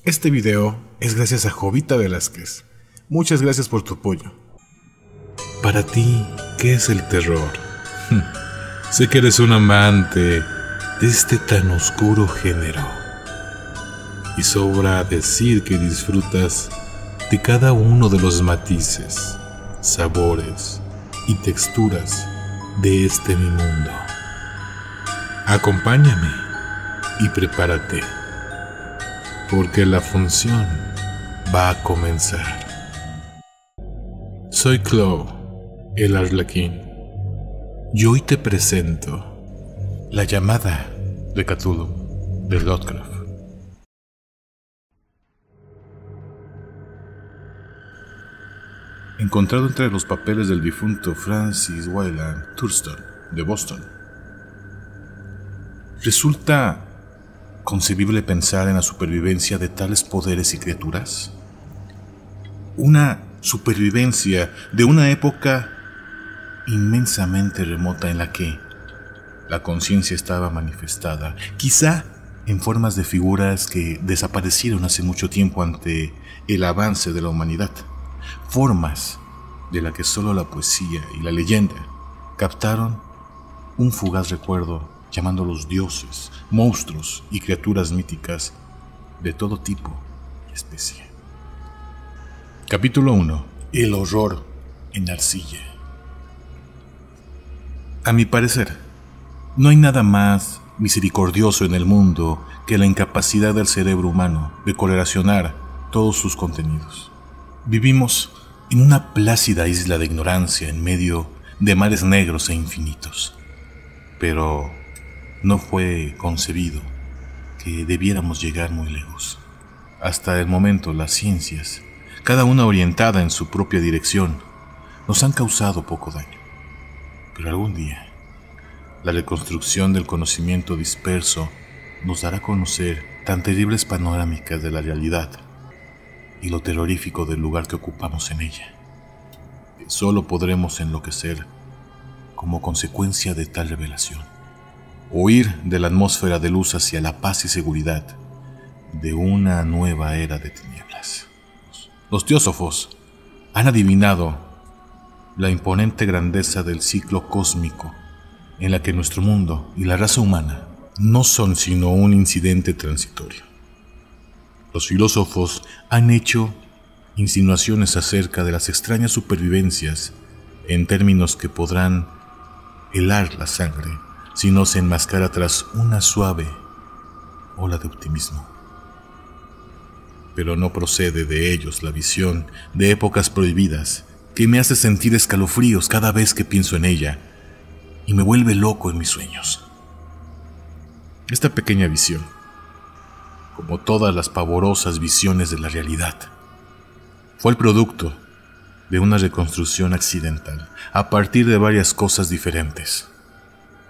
Este video es gracias a Jovita Velázquez. Muchas gracias por tu apoyo. Para ti, ¿qué es el terror? Sé que eres un amante de este tan oscuro género. Y sobra decir que disfrutas de cada uno de los matices, sabores y texturas de este mi mundo. Acompáñame y prepárate, porque la función va a comenzar. Soy Chloe, el Arlequín, y hoy te presento La llamada de Cthulhu de Lovecraft. Encontrado entre los papeles del difunto Francis Wayland Thurston de Boston, ¿resulta concebible pensar en la supervivencia de tales poderes y criaturas? Una supervivencia de una época inmensamente remota en la que la conciencia estaba manifestada, quizá en formas de figuras que desaparecieron hace mucho tiempo ante el avance de la humanidad, formas de las que solo la poesía y la leyenda captaron un fugaz recuerdo, llamándolos dioses, monstruos y criaturas míticas de todo tipo y especie. Capítulo 1. El horror en arcilla. A mi parecer, no hay nada más misericordioso en el mundo que la incapacidad del cerebro humano de correlacionar todos sus contenidos. Vivimos en una plácida isla de ignorancia en medio de mares negros e infinitos, pero no fue concebido que debiéramos llegar muy lejos. Hasta el momento las ciencias, cada una orientada en su propia dirección, nos han causado poco daño. Pero algún día, la reconstrucción del conocimiento disperso nos dará a conocer tan terribles panorámicas de la realidad y lo terrorífico del lugar que ocupamos en ella, que solo podremos enloquecer como consecuencia de tal revelación. Huir de la atmósfera de luz hacia la paz y seguridad de una nueva era de tinieblas. Los teósofos han adivinado la imponente grandeza del ciclo cósmico en la que nuestro mundo y la raza humana no son sino un incidente transitorio. Los filósofos han hecho insinuaciones acerca de las extrañas supervivencias en términos que podrán helar la sangre si no se enmascara tras una suave ola de optimismo. Pero no procede de ellos la visión de épocas prohibidas que me hace sentir escalofríos cada vez que pienso en ella y me vuelve loco en mis sueños. Esta pequeña visión, como todas las pavorosas visiones de la realidad, fue el producto de una reconstrucción accidental a partir de varias cosas diferentes.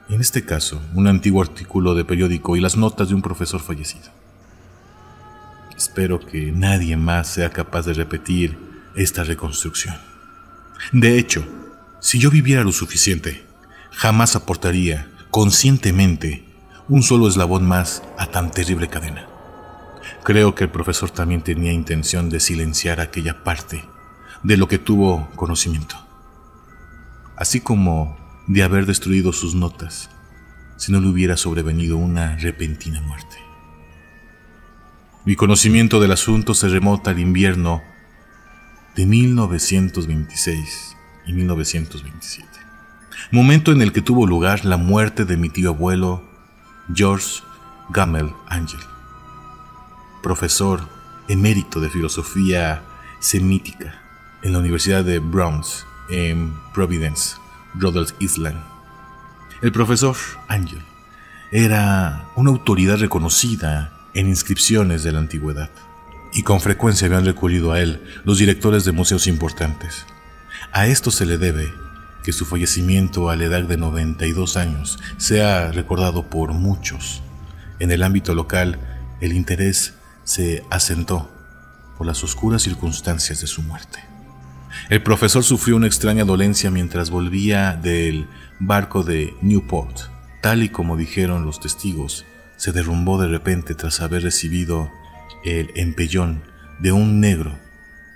En este caso, un antiguo artículo de periódico y las notas de un profesor fallecido. Espero que nadie más sea capaz de repetir esta reconstrucción. De hecho, si yo viviera lo suficiente, jamás aportaría conscientemente un solo eslabón más a tan terrible cadena. Creo que el profesor también tenía intención de silenciar aquella parte de lo que tuvo conocimiento, así como de haber destruido sus notas si no le hubiera sobrevenido una repentina muerte. Mi conocimiento del asunto se remonta al invierno de 1926 y 1927, momento en el que tuvo lugar la muerte de mi tío abuelo George Gamel Angel, profesor emérito de filosofía semítica en la Universidad de Browns en Providence, Rhode Island. El profesor Angel era una autoridad reconocida en inscripciones de la antigüedad, y con frecuencia habían recurrido a él los directores de museos importantes. A esto se le debe que su fallecimiento a la edad de 92 años sea recordado por muchos. En el ámbito local, el interés se asentó por las oscuras circunstancias de su muerte. El profesor sufrió una extraña dolencia mientras volvía del barco de Newport. Tal y como dijeron los testigos, se derrumbó de repente tras haber recibido el empellón de un negro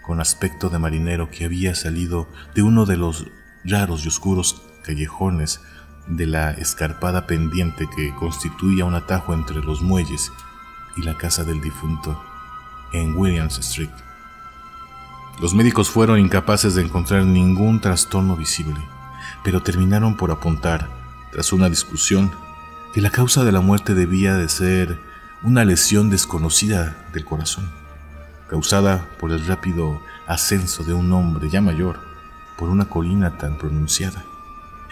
con aspecto de marinero que había salido de uno de los raros y oscuros callejones de la escarpada pendiente que constituía un atajo entre los muelles y la casa del difunto en Williams Street. Los médicos fueron incapaces de encontrar ningún trastorno visible, pero terminaron por apuntar, tras una discusión, que la causa de la muerte debía de ser una lesión desconocida del corazón, causada por el rápido ascenso de un hombre ya mayor por una colina tan pronunciada.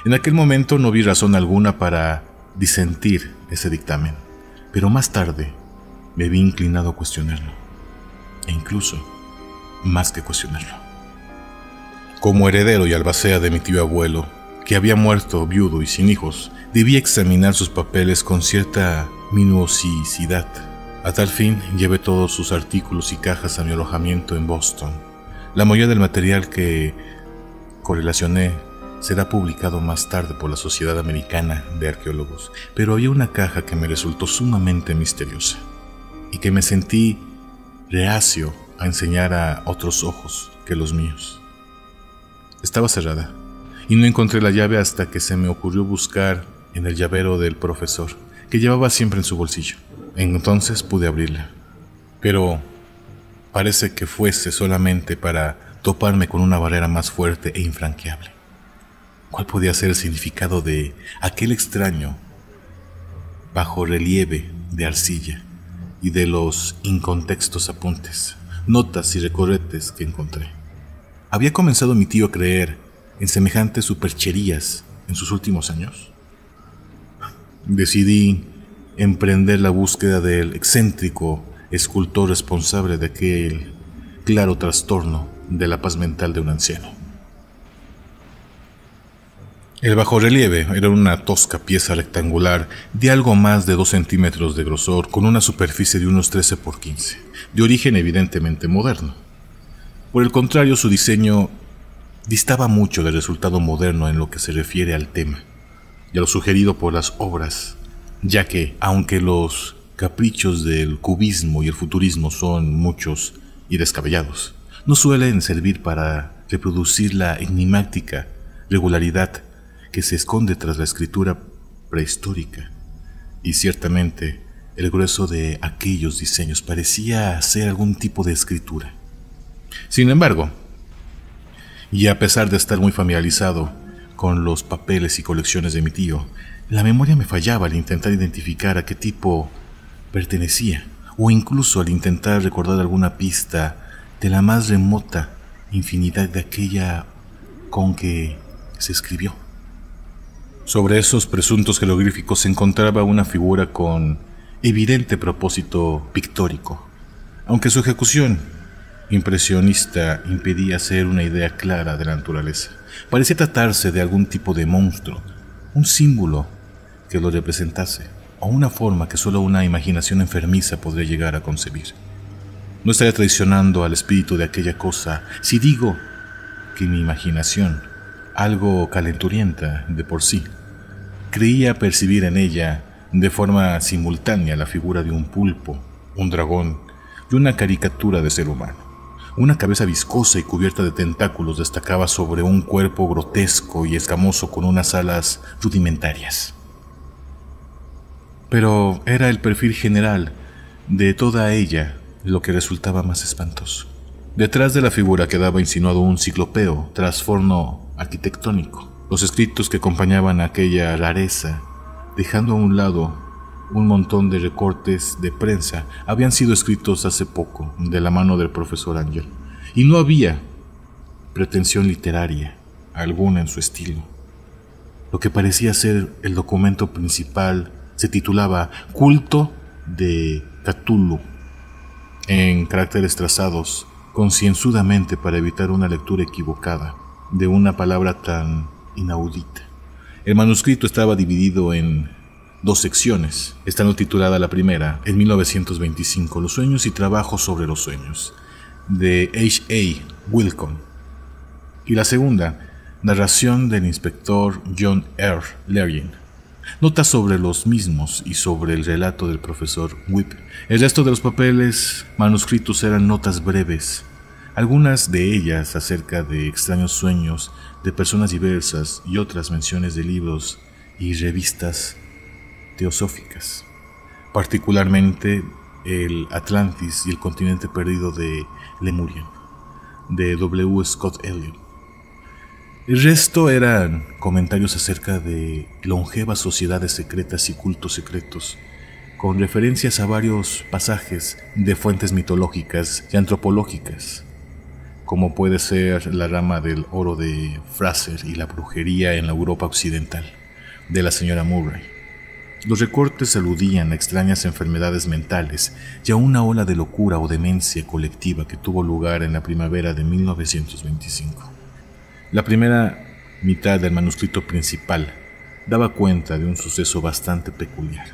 En aquel momento no vi razón alguna para disentir ese dictamen, pero más tarde me vi inclinado a cuestionarlo, e incluso más que cuestionarlo. Como heredero y albacea de mi tío abuelo, que había muerto viudo y sin hijos, debía examinar sus papeles con cierta minuciosidad. A tal fin, llevé todos sus artículos y cajas a mi alojamiento en Boston. La mayoría del material que correlacioné será publicado más tarde por la Sociedad Americana de Arqueólogos, pero había una caja que me resultó sumamente misteriosa y que me sentí reacio a enseñar a otros ojos que los míos. Estaba cerrada y no encontré la llave hasta que se me ocurrió buscar en el llavero del profesor, que llevaba siempre en su bolsillo. Entonces pude abrirla, pero parece que fuese solamente para toparme con una barrera más fuerte e infranqueable. ¿Cuál podía ser el significado de aquel extraño bajorrelieve de arcilla y de los incontextos apuntes, notas y recorretes que encontré? ¿Había comenzado mi tío a creer en semejantes supercherías en sus últimos años? Decidí emprender la búsqueda del excéntrico escultor responsable de aquel claro trastorno de la paz mental de un anciano. El bajorrelieve era una tosca pieza rectangular de algo más de 2 centímetros de grosor, con una superficie de unos 13 por 15, de origen evidentemente moderno. Por el contrario, su diseño distaba mucho del resultado moderno en lo que se refiere al tema y a lo sugerido por las obras, ya que, aunque los caprichos del cubismo y el futurismo son muchos y descabellados, no suelen servir para reproducir la enigmática regularidad que se esconde tras la escritura prehistórica. Y ciertamente el grueso de aquellos diseños parecía ser algún tipo de escritura. Sin embargo, y a pesar de estar muy familiarizado con los papeles y colecciones de mi tío, la memoria me fallaba al intentar identificar a qué tipo pertenecía, o incluso al intentar recordar alguna pista de la más remota infinidad de aquella con que se escribió. Sobre esos presuntos jeroglíficos se encontraba una figura con evidente propósito pictórico, aunque su ejecución impresionista impedía hacer una idea clara de la naturaleza. Parecía tratarse de algún tipo de monstruo, un símbolo que lo representase, o una forma que solo una imaginación enfermiza podría llegar a concebir. No estaría traicionando al espíritu de aquella cosa si digo que mi imaginación, algo calenturienta de por sí, creía percibir en ella de forma simultánea la figura de un pulpo, un dragón y una caricatura de ser humano. Una cabeza viscosa y cubierta de tentáculos destacaba sobre un cuerpo grotesco y escamoso con unas alas rudimentarias. Pero era el perfil general de toda ella lo que resultaba más espantoso. Detrás de la figura quedaba insinuado un ciclopeo trastorno arquitectónico. Los escritos que acompañaban a aquella rareza, dejando a un lado un montón de recortes de prensa, habían sido escritos hace poco de la mano del profesor Ángel, y no había pretensión literaria alguna en su estilo. Lo que parecía ser el documento principal se titulaba Culto de Cthulhu, en caracteres trazados concienzudamente para evitar una lectura equivocada de una palabra tan inaudita. El manuscrito estaba dividido en 2 secciones, estando titulada la primera, en 1925, Los sueños y trabajos sobre los sueños, de H.A. Wilcon, y la segunda, Narración del inspector John R. Lerien, Notas sobre los mismos y sobre el relato del profesor Whip. El resto de los papeles manuscritos eran notas breves, algunas de ellas acerca de extraños sueños de personas diversas y otras menciones de libros y revistas teosóficas, particularmente el Atlantis y el continente perdido de Lemurian, de W. Scott Elliot. El resto eran comentarios acerca de longevas sociedades secretas y cultos secretos, con referencias a varios pasajes de fuentes mitológicas y antropológicas, como puede ser la rama del oro de Fraser y la brujería en la Europa occidental, de la señora Murray. Los recortes aludían a extrañas enfermedades mentales y a una ola de locura o demencia colectiva que tuvo lugar en la primavera de 1925. La primera mitad del manuscrito principal daba cuenta de un suceso bastante peculiar.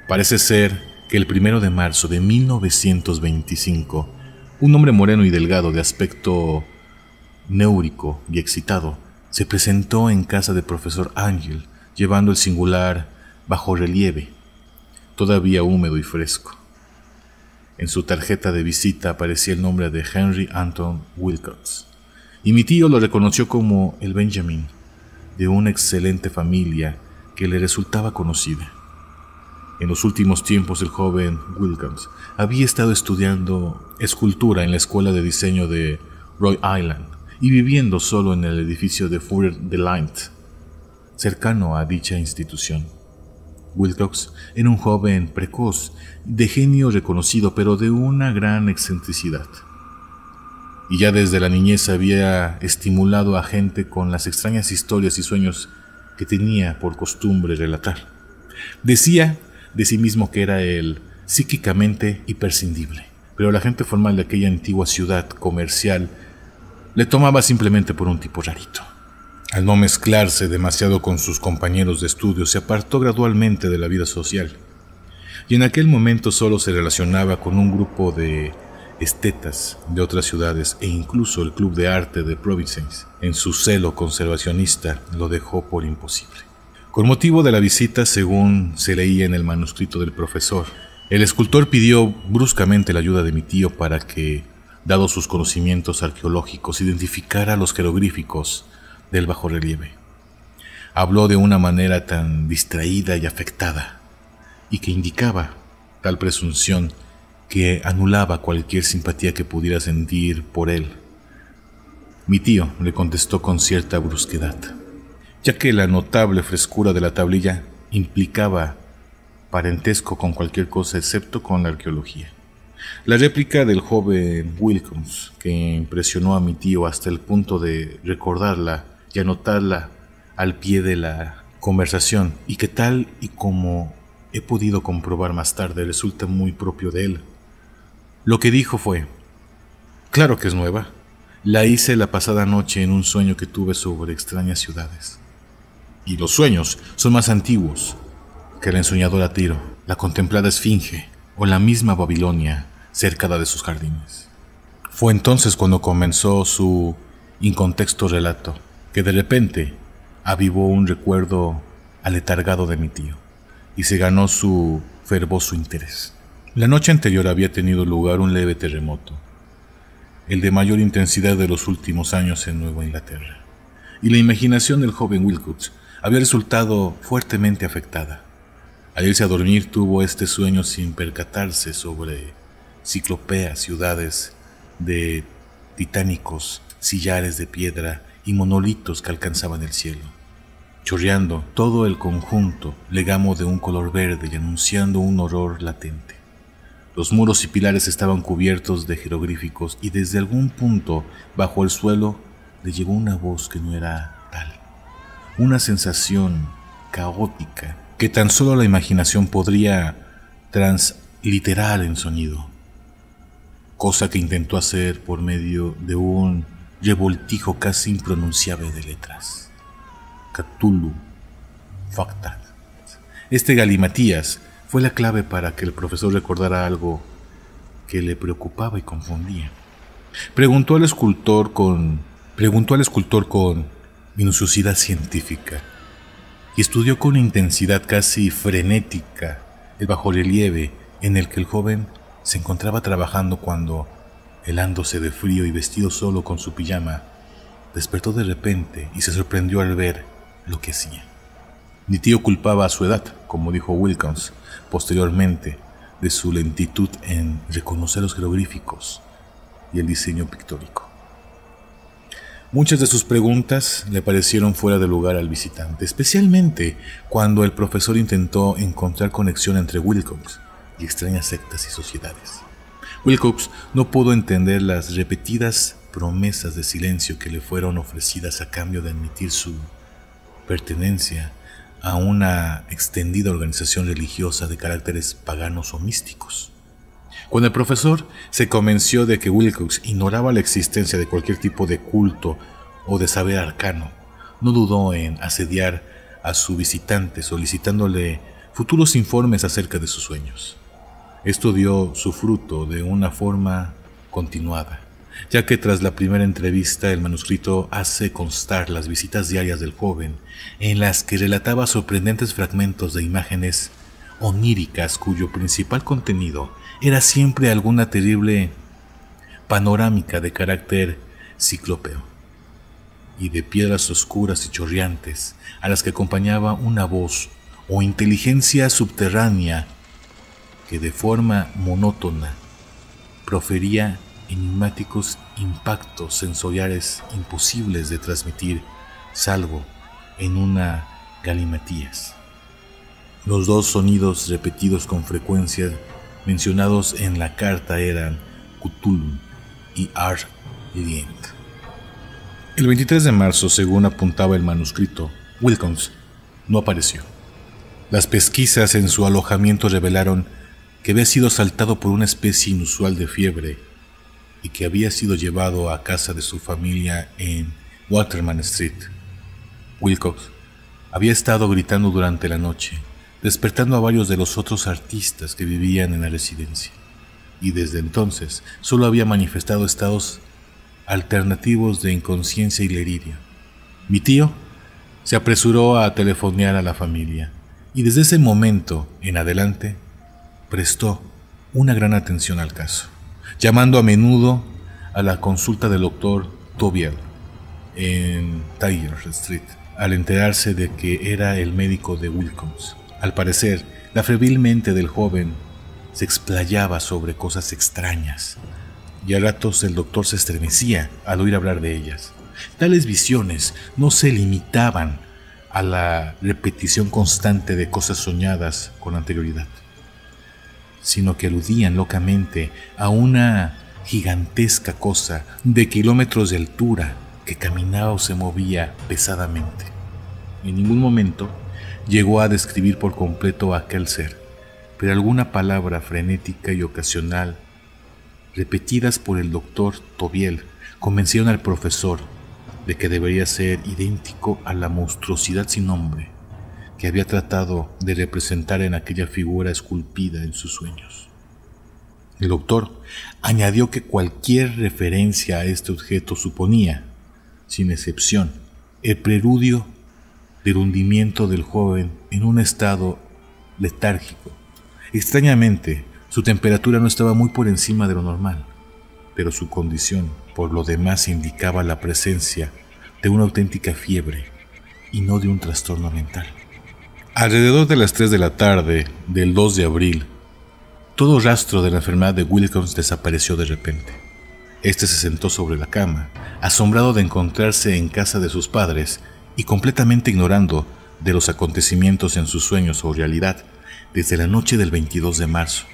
Parece ser que el 1 de marzo de 1925, un hombre moreno y delgado de aspecto neúrico y excitado se presentó en casa del profesor Angel llevando el singular bajorrelieve, todavía húmedo y fresco. En su tarjeta de visita aparecía el nombre de Henry Anton Wilcox, y mi tío lo reconoció como el Benjamin, de una excelente familia que le resultaba conocida. En los últimos tiempos el joven Wilcox había estado estudiando escultura en la escuela de diseño de Rhode Island y viviendo solo en el edificio de Further Delight, cercano a dicha institución. Wilcox era un joven precoz, de genio reconocido, pero de una gran excentricidad. Y ya desde la niñez había estimulado a gente con las extrañas historias y sueños que tenía por costumbre relatar. Decía de sí mismo que era el psíquicamente hiperscindible, pero la gente formal de aquella antigua ciudad comercial le tomaba simplemente por un tipo rarito. Al no mezclarse demasiado con sus compañeros de estudio, se apartó gradualmente de la vida social, y en aquel momento solo se relacionaba con un grupo de estetas de otras ciudades e incluso el Club de Arte de Providence, en su celo conservacionista, lo dejó por imposible. Con motivo de la visita, según se leía en el manuscrito del profesor, el escultor pidió bruscamente la ayuda de mi tío para que, dados sus conocimientos arqueológicos, identificara los jeroglíficos del bajorrelieve. Habló de una manera tan distraída y afectada, y que indicaba tal presunción que anulaba cualquier simpatía que pudiera sentir por él. Mi tío le contestó con cierta brusquedad, ya que la notable frescura de la tablilla implicaba parentesco con cualquier cosa excepto con la arqueología. La réplica del joven Wilcox, que impresionó a mi tío hasta el punto de recordarla y anotarla al pie de la conversación, y que tal y como he podido comprobar más tarde resulta muy propio de él. Lo que dijo fue: claro que es nueva. La hice la pasada noche en un sueño que tuve sobre extrañas ciudades. Y los sueños son más antiguos que el ensoñador Tiro, la contemplada Esfinge o la misma Babilonia cercada de sus jardines. Fue entonces cuando comenzó su incontexto relato, que de repente avivó un recuerdo aletargado de mi tío y se ganó su fervoroso interés. La noche anterior había tenido lugar un leve terremoto, el de mayor intensidad de los últimos años en Nueva Inglaterra, y la imaginación del joven Wilcox había resultado fuertemente afectada. Al irse a dormir tuvo este sueño sin percatarse sobre ciclópeas ciudades de titánicos sillares de piedra y monolitos que alcanzaban el cielo, chorreando todo el conjunto legamo de un color verde y anunciando un horror latente. Los muros y pilares estaban cubiertos de jeroglíficos y desde algún punto bajo el suelo le llegó una voz que no era tal, una sensación caótica que tan solo la imaginación podría transliterar en sonido, cosa que intentó hacer por medio de un revoltijo casi impronunciable de letras. Cthulhu Factat. Este galimatías fue la clave para que el profesor recordara algo que le preocupaba y confundía. Preguntó al escultor con minuciosidad científica: y estudió con intensidad casi frenética el bajorrelieve en el que el joven se encontraba trabajando cuando, helándose de frío y vestido solo con su pijama, despertó de repente y se sorprendió al ver lo que hacía. Mi tío culpaba a su edad, como dijo Wilkins posteriormente, de su lentitud en reconocer los jeroglíficos y el diseño pictórico. Muchas de sus preguntas le parecieron fuera de lugar al visitante, especialmente cuando el profesor intentó encontrar conexión entre Wilcox y extrañas sectas y sociedades. Wilcox no pudo entender las repetidas promesas de silencio que le fueron ofrecidas a cambio de admitir su pertenencia a una extendida organización religiosa de caracteres paganos o místicos. Cuando el profesor se convenció de que Wilcox ignoraba la existencia de cualquier tipo de culto o de saber arcano, no dudó en asediar a su visitante solicitándole futuros informes acerca de sus sueños. Esto dio su fruto de una forma continuada, ya que tras la primera entrevista el manuscrito hace constar las visitas diarias del joven, en las que relataba sorprendentes fragmentos de imágenes oníricas cuyo principal contenido era siempre alguna terrible panorámica de carácter ciclópeo y de piedras oscuras y chorreantes a las que acompañaba una voz o inteligencia subterránea que de forma monótona profería enigmáticos impactos sensoriales imposibles de transmitir, salvo en una galimatías. Los dos sonidos repetidos con frecuencia mencionados en la carta eran Cthulhu y Ar-Lient. El 23 de marzo, según apuntaba el manuscrito, Wilkins no apareció. Las pesquisas en su alojamiento revelaron que había sido asaltado por una especie inusual de fiebre y que había sido llevado a casa de su familia en Waterman Street. Wilcox había estado gritando durante la noche, despertando a varios de los otros artistas que vivían en la residencia, y desde entonces solo había manifestado estados alternativos de inconsciencia y delirio. Mi tío se apresuró a telefonear a la familia, y desde ese momento en adelante prestó una gran atención al caso, llamando a menudo a la consulta del doctor Tobiel en Tyler Street, al enterarse de que era el médico de Wilkins. Al parecer, la febril mente del joven se explayaba sobre cosas extrañas, y a ratos el doctor se estremecía al oír hablar de ellas. Tales visiones no se limitaban a la repetición constante de cosas soñadas con anterioridad, sino que aludían locamente a una gigantesca cosa de kilómetros de altura que caminaba o se movía pesadamente. En ningún momento llegó a describir por completo a aquel ser, pero alguna palabra frenética y ocasional, repetidas por el doctor Tobiel, convencieron al profesor de que debería ser idéntico a la monstruosidad sin nombre que había tratado de representar en aquella figura esculpida en sus sueños. El doctor añadió que cualquier referencia a este objeto suponía, sin excepción, el preludio del hundimiento del joven en un estado letárgico. Extrañamente, su temperatura no estaba muy por encima de lo normal, pero su condición, por lo demás, indicaba la presencia de una auténtica fiebre y no de un trastorno mental. Alrededor de las 3 de la tarde del 2 de abril, todo rastro de la enfermedad de Wilkins desapareció de repente. Este se sentó sobre la cama, asombrado de encontrarse en casa de sus padres y completamente ignorando de los acontecimientos en sus sueños o realidad desde la noche del 22 de marzo.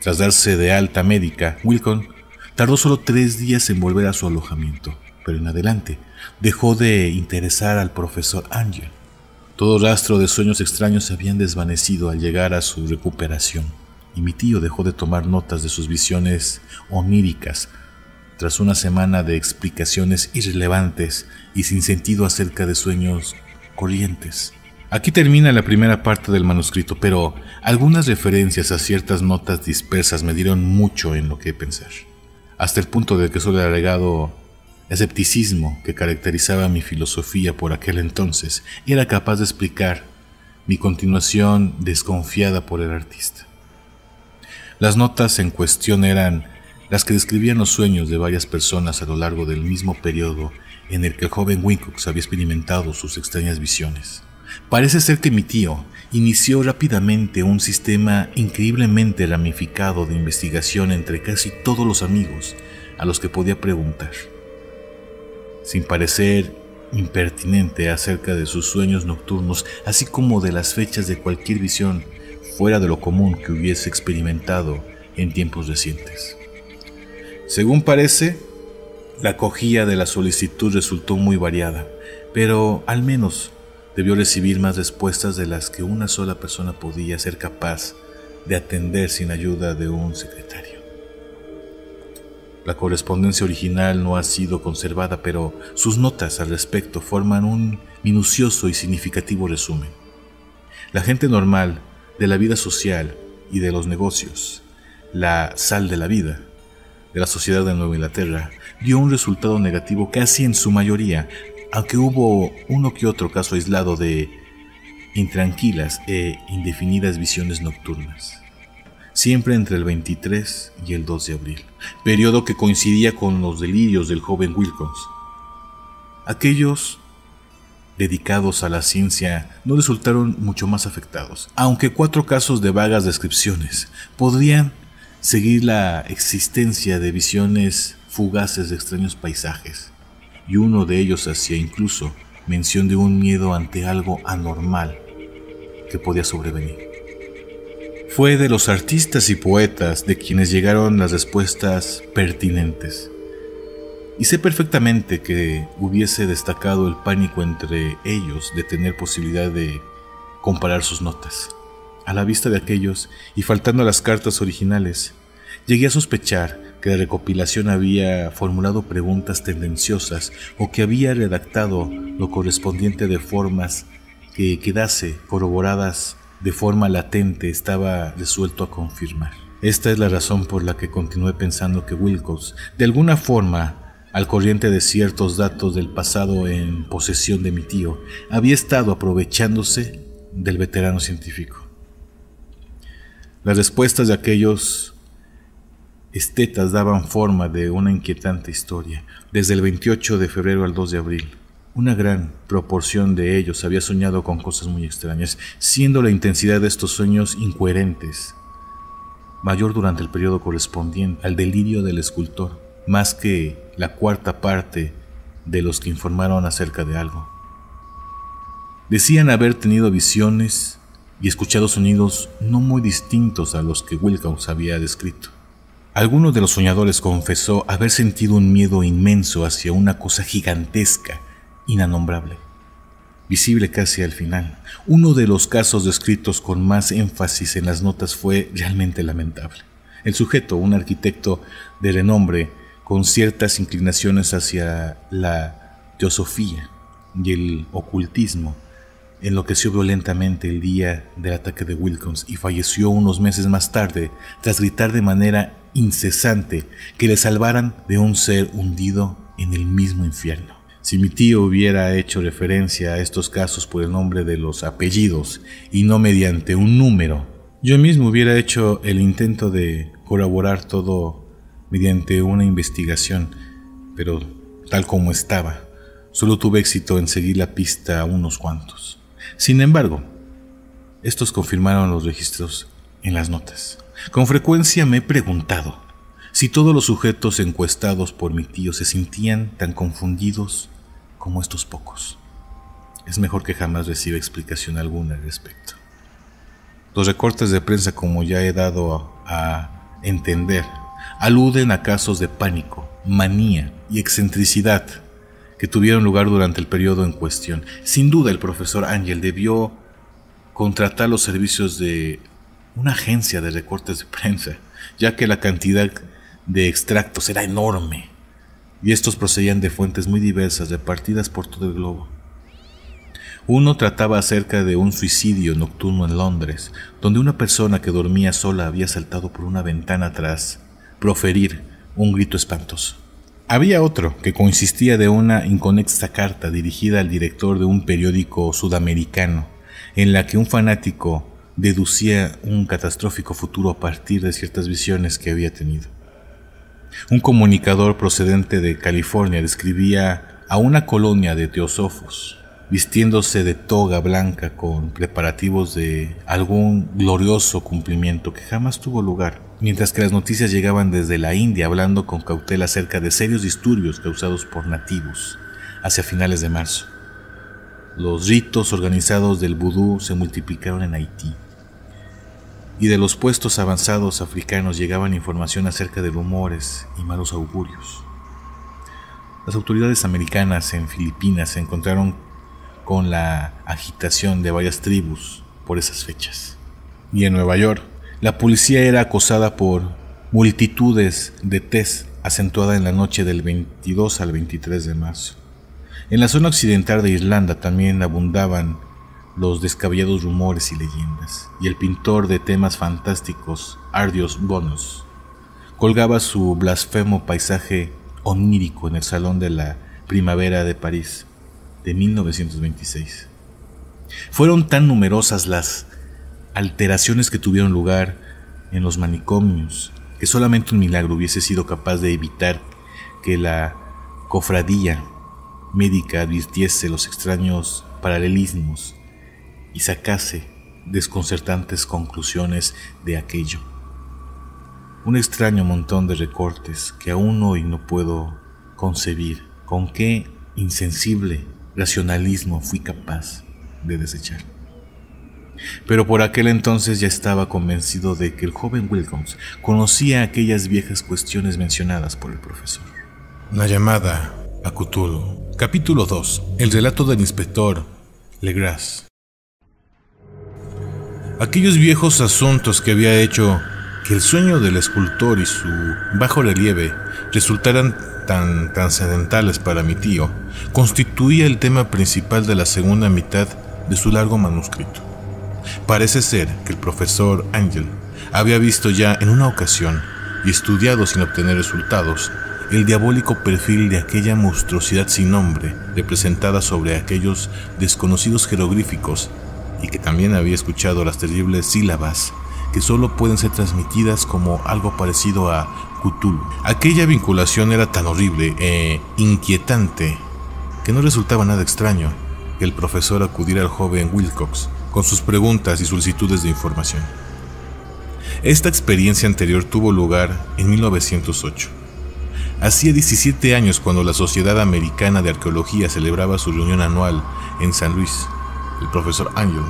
Tras darse de alta médica, Wilkins tardó solo 3 días en volver a su alojamiento, pero en adelante dejó de interesar al profesor Angel. Todo rastro de sueños extraños se habían desvanecido al llegar a su recuperación, y mi tío dejó de tomar notas de sus visiones oníricas tras una semana de explicaciones irrelevantes y sin sentido acerca de sueños corrientes. Aquí termina la primera parte del manuscrito, pero algunas referencias a ciertas notas dispersas me dieron mucho en lo que pensar, hasta el punto de que solo he agregado escepticismo que caracterizaba mi filosofía por aquel entonces era capaz de explicar mi continuación desconfiada por el artista. Las notas en cuestión eran las que describían los sueños de varias personas a lo largo del mismo periodo en el que el joven Wilcox había experimentado sus extrañas visiones. Parece ser que mi tío inició rápidamente un sistema increíblemente ramificado de investigación entre casi todos los amigos a los que podía preguntar, sin parecer impertinente acerca de sus sueños nocturnos, así como de las fechas de cualquier visión fuera de lo común que hubiese experimentado en tiempos recientes. Según parece, la acogida de la solicitud resultó muy variada, pero al menos debió recibir más respuestas de las que una sola persona podía ser capaz de atender sin ayuda de un secretario. La correspondencia original no ha sido conservada, pero sus notas al respecto forman un minucioso y significativo resumen. La gente normal, de la vida social y de los negocios, la sal de la vida, de la sociedad de Nueva Inglaterra, dio un resultado negativo casi en su mayoría, aunque hubo uno que otro caso aislado de intranquilas e indefinidas visiones nocturnas, siempre entre el 23 y el 2 de abril, periodo que coincidía con los delirios del joven Wilcox. Aquellos dedicados a la ciencia no resultaron mucho más afectados, aunque 4 casos de vagas descripciones podrían seguir la existencia de visiones fugaces de extraños paisajes, y uno de ellos hacía incluso mención de un miedo ante algo anormal que podía sobrevenir. Fue de los artistas y poetas de quienes llegaron las respuestas pertinentes, y sé perfectamente que hubiese destacado el pánico entre ellos de tener posibilidad de comparar sus notas. A la vista de aquellos, y faltando a las cartas originales, llegué a sospechar que la recopilación había formulado preguntas tendenciosas o que había redactado lo correspondiente de formas que quedase corroboradas de forma latente estaba resuelto a confirmar. Esta es la razón por la que continué pensando que Wilcox, de alguna forma, al corriente de ciertos datos del pasado en posesión de mi tío, había estado aprovechándose del veterano científico. Las respuestas de aquellos estetas daban forma de una inquietante historia. Desde el 28 de febrero al 2 de abril, una gran proporción de ellos había soñado con cosas muy extrañas, siendo la intensidad de estos sueños incoherentes mayor durante el periodo correspondiente al delirio del escultor, más que la 1/4 parte de los que informaron acerca de algo. Decían haber tenido visiones y escuchado sonidos no muy distintos a los que Wilcox había descrito. Alguno de los soñadores confesó haber sentido un miedo inmenso hacia una cosa gigantesca, inanombrable, visible casi al final. Uno de los casos descritos con más énfasis en las notas fue realmente lamentable. El sujeto, un arquitecto de renombre, con ciertas inclinaciones hacia la teosofía y el ocultismo, enloqueció violentamente el día del ataque de Wilcox y falleció unos meses más tarde tras gritar de manera incesante que le salvaran de un ser hundido en el mismo infierno. Si mi tío hubiera hecho referencia a estos casos por el nombre de los apellidos y no mediante un número, yo mismo hubiera hecho el intento de corroborar todo mediante una investigación, pero tal como estaba, solo tuve éxito en seguir la pista a unos cuantos. Sin embargo, estos confirmaron los registros en las notas. Con frecuencia me he preguntado si todos los sujetos encuestados por mi tío se sentían tan confundidos como estos pocos. Es mejor que jamás reciba explicación alguna al respecto. Los recortes de prensa, como ya he dado a entender, aluden a casos de pánico, manía y excentricidad que tuvieron lugar durante el periodo en cuestión. Sin duda, el profesor Angel debió contratar los servicios de una agencia de recortes de prensa, ya que la cantidad de extractos era enorme, y estos procedían de fuentes muy diversas repartidas por todo el globo. Uno trataba acerca de un suicidio nocturno en Londres, donde una persona que dormía sola había saltado por una ventana tras proferir un grito espantoso. Había otro que consistía de una inconexa carta dirigida al director de un periódico sudamericano, en la que un fanático deducía un catastrófico futuro a partir de ciertas visiones que había tenido. Un comunicador procedente de California describía a una colonia de teósofos vistiéndose de toga blanca con preparativos de algún glorioso cumplimiento que jamás tuvo lugar, mientras que las noticias llegaban desde la India hablando con cautela acerca de serios disturbios causados por nativos hacia finales de marzo. Los ritos organizados del vudú se multiplicaron en Haití, y de los puestos avanzados africanos llegaban información acerca de rumores y malos augurios. Las autoridades americanas en Filipinas se encontraron con la agitación de varias tribus por esas fechas. Y en Nueva York, la policía era acosada por multitudes de tez acentuada en la noche del 22 al 23 de marzo. En la zona occidental de Irlanda también abundaban los descabellados rumores y leyendas, y el pintor de temas fantásticos, Ardios Bonus, colgaba su blasfemo paisaje onírico en el Salón de la Primavera de París de 1926. Fueron tan numerosas las alteraciones que tuvieron lugar en los manicomios que solamente un milagro hubiese sido capaz de evitar que la cofradía médica advirtiese los extraños paralelismos y sacase desconcertantes conclusiones de aquello. Un extraño montón de recortes que aún hoy no puedo concebir con qué insensible racionalismo fui capaz de desechar. Pero por aquel entonces ya estaba convencido de que el joven Wilcox conocía aquellas viejas cuestiones mencionadas por el profesor. La llamada a Cthulhu. Capítulo 2. El relato del inspector Legras. Aquellos viejos asuntos que había hecho que el sueño del escultor y su bajo relieve resultaran tan trascendentales para mi tío, constituía el tema principal de la segunda mitad de su largo manuscrito. Parece ser que el profesor Angel había visto ya en una ocasión, y estudiado sin obtener resultados, el diabólico perfil de aquella monstruosidad sin nombre representada sobre aquellos desconocidos jeroglíficos, y que también había escuchado las terribles sílabas que solo pueden ser transmitidas como algo parecido a Cthulhu. Aquella vinculación era tan horrible e inquietante que no resultaba nada extraño que el profesor acudiera al joven Wilcox con sus preguntas y solicitudes de información. Esta experiencia anterior tuvo lugar en 1908. Hacía 17 años cuando la Sociedad Americana de Arqueología celebraba su reunión anual en San Luis. El profesor Angel,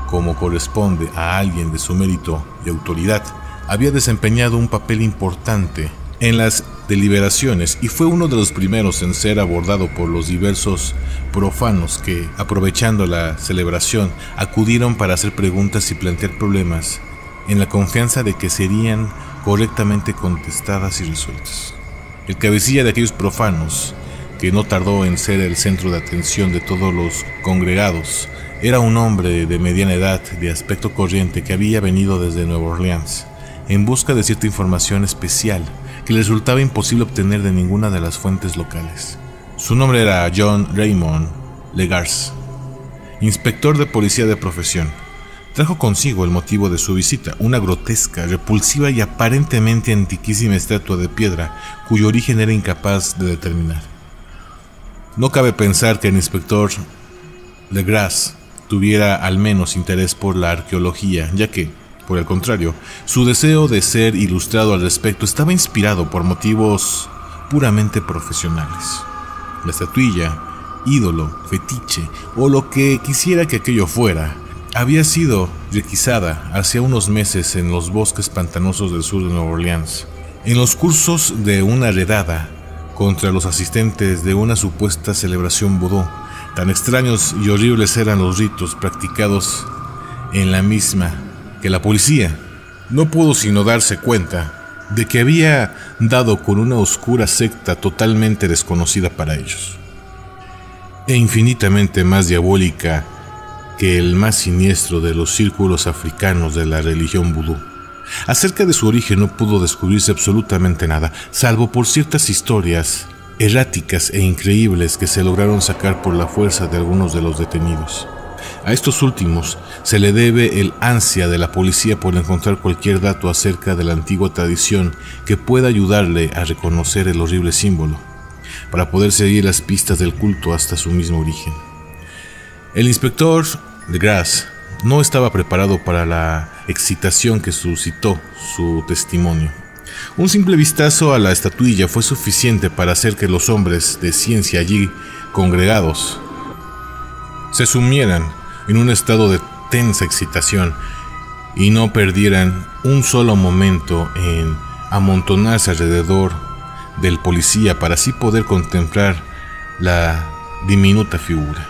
como corresponde a alguien de su mérito y autoridad, había desempeñado un papel importante en las deliberaciones y fue uno de los primeros en ser abordado por los diversos profanos que, aprovechando la celebración, acudieron para hacer preguntas y plantear problemas en la confianza de que serían correctamente contestadas y resueltas. El cabecilla de aquellos profanos, que no tardó en ser el centro de atención de todos los congregados, era un hombre de mediana edad, de aspecto corriente, que había venido desde Nueva Orleans en busca de cierta información especial que le resultaba imposible obtener de ninguna de las fuentes locales. Su nombre era John Raymond Legras, inspector de policía de profesión. Trajo consigo el motivo de su visita, una grotesca, repulsiva y aparentemente antiquísima estatua de piedra cuyo origen era incapaz de determinar. No cabe pensar que el inspector Legras tuviera al menos interés por la arqueología, ya que, por el contrario, su deseo de ser ilustrado al respecto estaba inspirado por motivos puramente profesionales. La estatuilla, ídolo, fetiche o lo que quisiera que aquello fuera, había sido requisada hace unos meses en los bosques pantanosos del sur de Nueva Orleans, en los cursos de una redada contra los asistentes de una supuesta celebración vudú. Tan extraños y horribles eran los ritos practicados en la misma que la policía no pudo sino darse cuenta de que había dado con una oscura secta totalmente desconocida para ellos, e infinitamente más diabólica que el más siniestro de los círculos africanos de la religión vudú. Acerca de su origen no pudo descubrirse absolutamente nada, salvo por ciertas historias erráticas e increíbles que se lograron sacar por la fuerza de algunos de los detenidos. A estos últimos se le debe el ansia de la policía por encontrar cualquier dato acerca de la antigua tradición que pueda ayudarle a reconocer el horrible símbolo, para poder seguir las pistas del culto hasta su mismo origen. El inspector DeGrasse no estaba preparado para la excitación que suscitó su testimonio. Un simple vistazo a la estatuilla fue suficiente para hacer que los hombres de ciencia allí congregados se sumieran en un estado de tensa excitación y no perdieran un solo momento en amontonarse alrededor del policía para así poder contemplar la diminuta figura.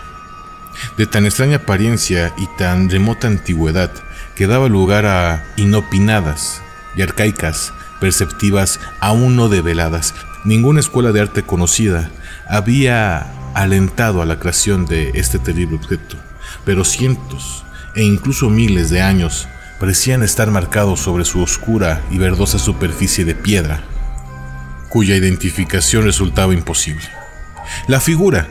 De tan extraña apariencia y tan remota antigüedad que daba lugar a inopinadas y arcaicas perspectivas aún no develadas. Ninguna escuela de arte conocida había alentado a la creación de este terrible objeto, pero cientos e incluso miles de años parecían estar marcados sobre su oscura y verdosa superficie de piedra, cuya identificación resultaba imposible. La figura,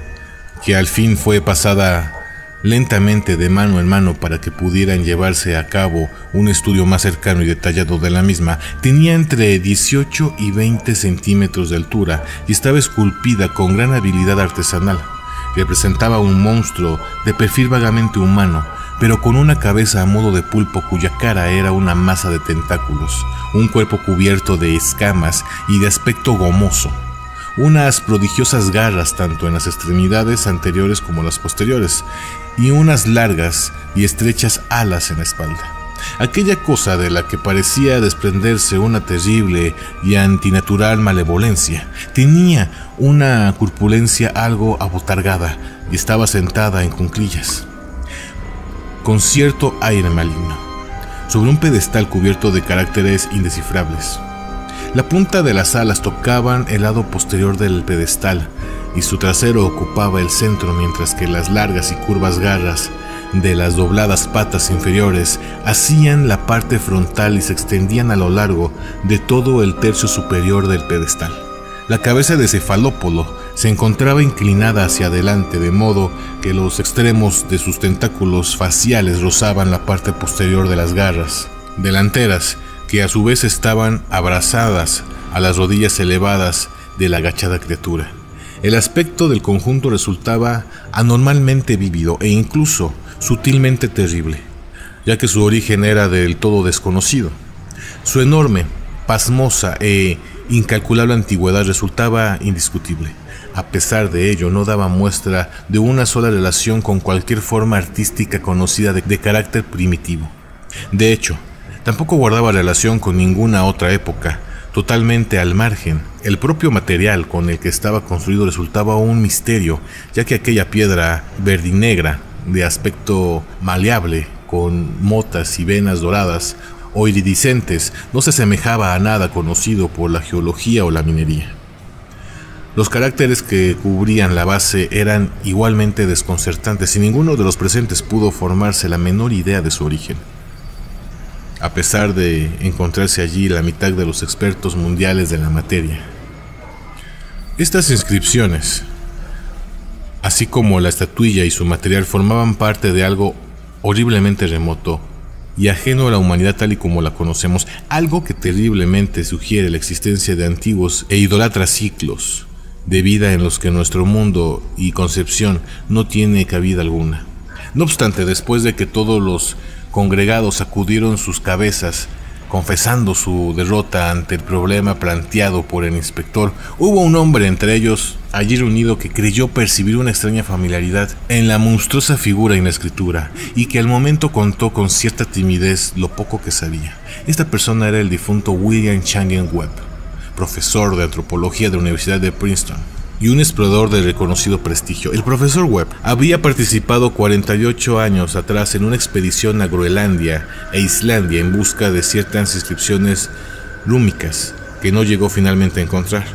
que al fin fue pasada lentamente de mano en mano para que pudieran llevarse a cabo un estudio más cercano y detallado de la misma, tenía entre 18 y 20 centímetros de altura y estaba esculpida con gran habilidad artesanal. Representaba un monstruo de perfil vagamente humano, pero con una cabeza a modo de pulpo cuya cara era una masa de tentáculos, un cuerpo cubierto de escamas y de aspecto gomoso, unas prodigiosas garras tanto en las extremidades anteriores como las posteriores, y unas largas y estrechas alas en la espalda. Aquella cosa de la que parecía desprenderse una terrible y antinatural malevolencia tenía una corpulencia algo abotargada y estaba sentada en cuclillas, con cierto aire maligno, sobre un pedestal cubierto de caracteres indescifrables. La punta de las alas tocaban el lado posterior del pedestal y su trasero ocupaba el centro, mientras que las largas y curvas garras de las dobladas patas inferiores hacían la parte frontal y se extendían a lo largo de todo el tercio superior del pedestal. La cabeza de cefalópodo se encontraba inclinada hacia adelante, de modo que los extremos de sus tentáculos faciales rozaban la parte posterior de las garras delanteras, que a su vez estaban abrazadas a las rodillas elevadas de la agachada criatura. El aspecto del conjunto resultaba anormalmente vívido e incluso sutilmente terrible, ya que su origen era del todo desconocido. Su enorme, pasmosa e incalculable antigüedad resultaba indiscutible. A pesar de ello, no daba muestra de una sola relación con cualquier forma artística conocida de carácter primitivo. De hecho, tampoco guardaba relación con ninguna otra época, totalmente al margen. El propio material con el que estaba construido resultaba un misterio, ya que aquella piedra verdinegra, de aspecto maleable, con motas y venas doradas o iridiscentes, no se asemejaba a nada conocido por la geología o la minería. Los caracteres que cubrían la base eran igualmente desconcertantes y ninguno de los presentes pudo formarse la menor idea de su origen, a pesar de encontrarse allí la mitad de los expertos mundiales de la materia. Estas inscripciones, así como la estatuilla y su material, formaban parte de algo horriblemente remoto y ajeno a la humanidad tal y como la conocemos, algo que terriblemente sugiere la existencia de antiguos e idolátricos ciclos de vida en los que nuestro mundo y concepción no tiene cabida alguna. No obstante, después de que todos los congregados sacudieron sus cabezas, confesando su derrota ante el problema planteado por el inspector, hubo un hombre entre ellos allí reunido que creyó percibir una extraña familiaridad en la monstruosa figura y en la escritura, y que al momento contó con cierta timidez lo poco que sabía. Esta persona era el difunto William Channing Webb, profesor de antropología de la Universidad de Princeton y un explorador de reconocido prestigio. El profesor Webb había participado 48 años atrás en una expedición a Groenlandia e Islandia en busca de ciertas inscripciones rúnicas que no llegó finalmente a encontrar.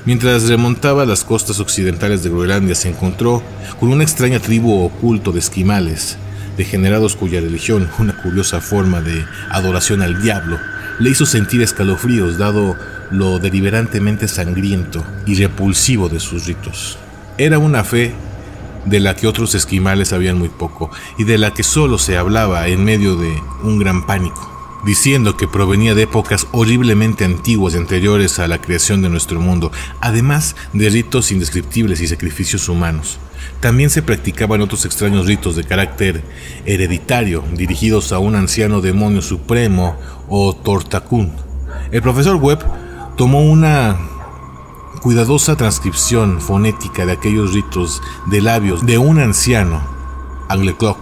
Mientras remontaba las costas occidentales de Groenlandia, se encontró con una extraña tribu oculta de esquimales, degenerados cuya religión, una curiosa forma de adoración al diablo, le hizo sentir escalofríos dado lo deliberantemente sangriento y repulsivo de sus ritos. Era una fe de la que otros esquimales sabían muy poco y de la que solo se hablaba en medio de un gran pánico, diciendo que provenía de épocas horriblemente antiguas y anteriores a la creación de nuestro mundo, además de ritos indescriptibles y sacrificios humanos. También se practicaban otros extraños ritos de carácter hereditario, dirigidos a un anciano demonio supremo o Tortakun. El profesor Webb tomó una cuidadosa transcripción fonética de aquellos ritos de labios de un anciano, Angleclock,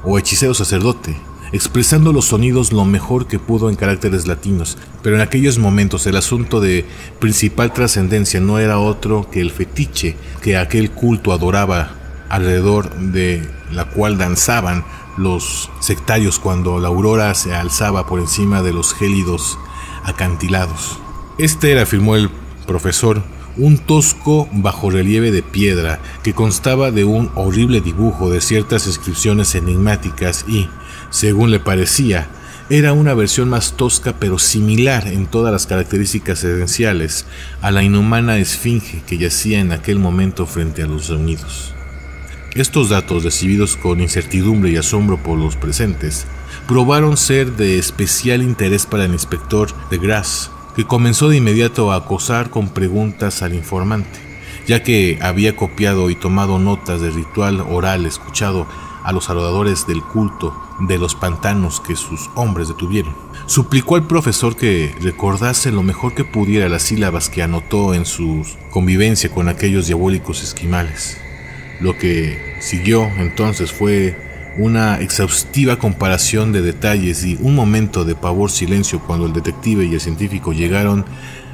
o hechicero sacerdote, expresando los sonidos lo mejor que pudo en caracteres latinos, pero en aquellos momentos el asunto de principal trascendencia no era otro que el fetiche que aquel culto adoraba, alrededor de la cual danzaban los sectarios cuando la aurora se alzaba por encima de los gélidos acantilados. Este era, afirmó el profesor, un tosco bajorrelieve de piedra que constaba de un horrible dibujo de ciertas inscripciones enigmáticas y, según le parecía, era una versión más tosca pero similar en todas las características esenciales a la inhumana esfinge que yacía en aquel momento frente a los reunidos. Estos datos, recibidos con incertidumbre y asombro por los presentes, probaron ser de especial interés para el inspector de Grasse, que comenzó de inmediato a acosar con preguntas al informante, ya que había copiado y tomado notas del ritual oral escuchado a los adoradores del culto de los pantanos que sus hombres detuvieron. Suplicó al profesor que recordase lo mejor que pudiera las sílabas que anotó en su convivencia con aquellos diabólicos esquimales. Lo que siguió entonces fue una exhaustiva comparación de detalles y un momento de pavor silencio cuando el detective y el científico llegaron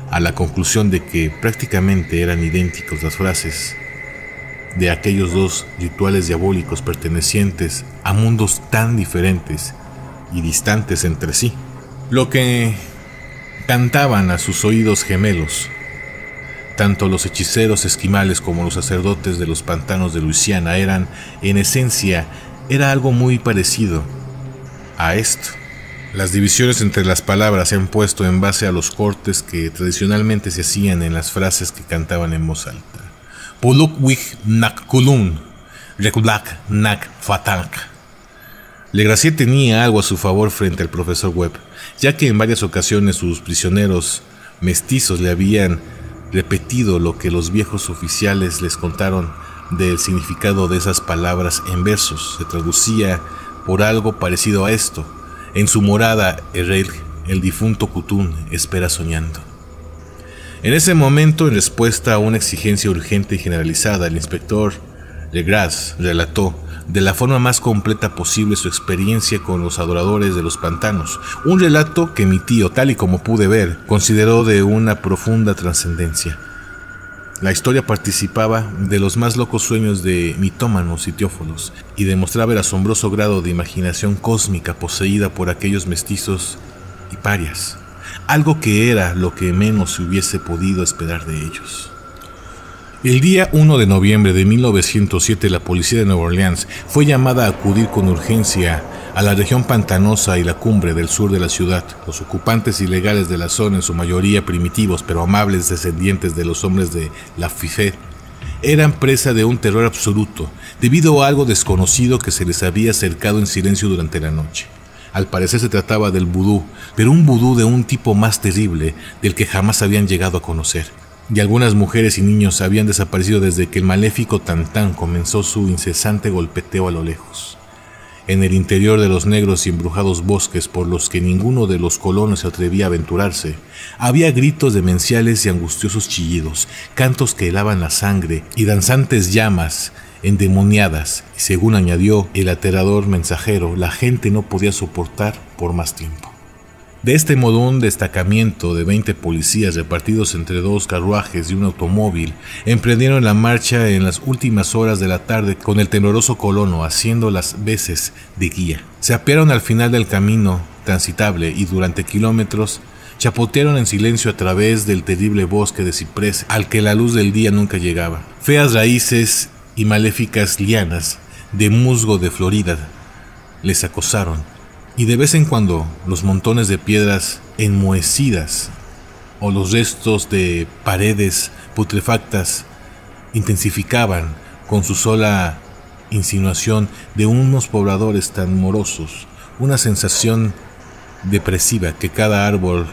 a la conclusión de que prácticamente eran idénticos las frases de aquellos dos rituales diabólicos pertenecientes a mundos tan diferentes y distantes entre sí. Lo que cantaban a sus oídos gemelos, tanto los hechiceros esquimales como los sacerdotes de los pantanos de Luisiana, eran, en esencia, era algo muy parecido a esto. Las divisiones entre las palabras se han puesto en base a los cortes que tradicionalmente se hacían en las frases que cantaban en voz alta. Pulukwig nak kulun, rekulak nak fatak. Legracier tenía algo a su favor frente al profesor Webb, ya que en varias ocasiones sus prisioneros mestizos le habían repetido lo que los viejos oficiales les contaron del significado de esas palabras en versos. Se traducía por algo parecido a esto: en su morada, el difunto Kutun espera soñando. En ese momento, en respuesta a una exigencia urgente y generalizada, el inspector Legras relató de la forma más completa posible su experiencia con los adoradores de los pantanos, un relato que mi tío, tal y como pude ver, consideró de una profunda trascendencia. La historia participaba de los más locos sueños de mitómanos y teófolos y demostraba el asombroso grado de imaginación cósmica poseída por aquellos mestizos y parias, algo que era lo que menos se hubiese podido esperar de ellos. El día 1 de noviembre de 1907, la policía de Nueva Orleans fue llamada a acudir con urgencia a la región pantanosa y la cumbre del sur de la ciudad. Los ocupantes ilegales de la zona, en su mayoría primitivos pero amables descendientes de los hombres de Lafayette, eran presa de un terror absoluto debido a algo desconocido que se les había acercado en silencio durante la noche. Al parecer se trataba del vudú, pero un vudú de un tipo más terrible del que jamás habían llegado a conocer. Y algunas mujeres y niños habían desaparecido desde que el maléfico Tantán comenzó su incesante golpeteo a lo lejos. En el interior de los negros y embrujados bosques por los que ninguno de los colonos se atrevía a aventurarse, había gritos demenciales y angustiosos chillidos, cantos que helaban la sangre y danzantes llamas endemoniadas, y según añadió el aterrador mensajero, la gente no podía soportar por más tiempo. De este modo, un destacamento de 20 policías repartidos entre 2 carruajes y un automóvil emprendieron la marcha en las últimas horas de la tarde con el tembloroso colono haciendo las veces de guía. Se apearon al final del camino transitable y durante kilómetros chapotearon en silencio a través del terrible bosque de ciprés al que la luz del día nunca llegaba. Feas raíces y maléficas lianas de musgo de Florida les acosaron, y de vez en cuando los montones de piedras enmohecidas o los restos de paredes putrefactas intensificaban con su sola insinuación de unos pobladores tan morosos, una sensación depresiva que cada árbol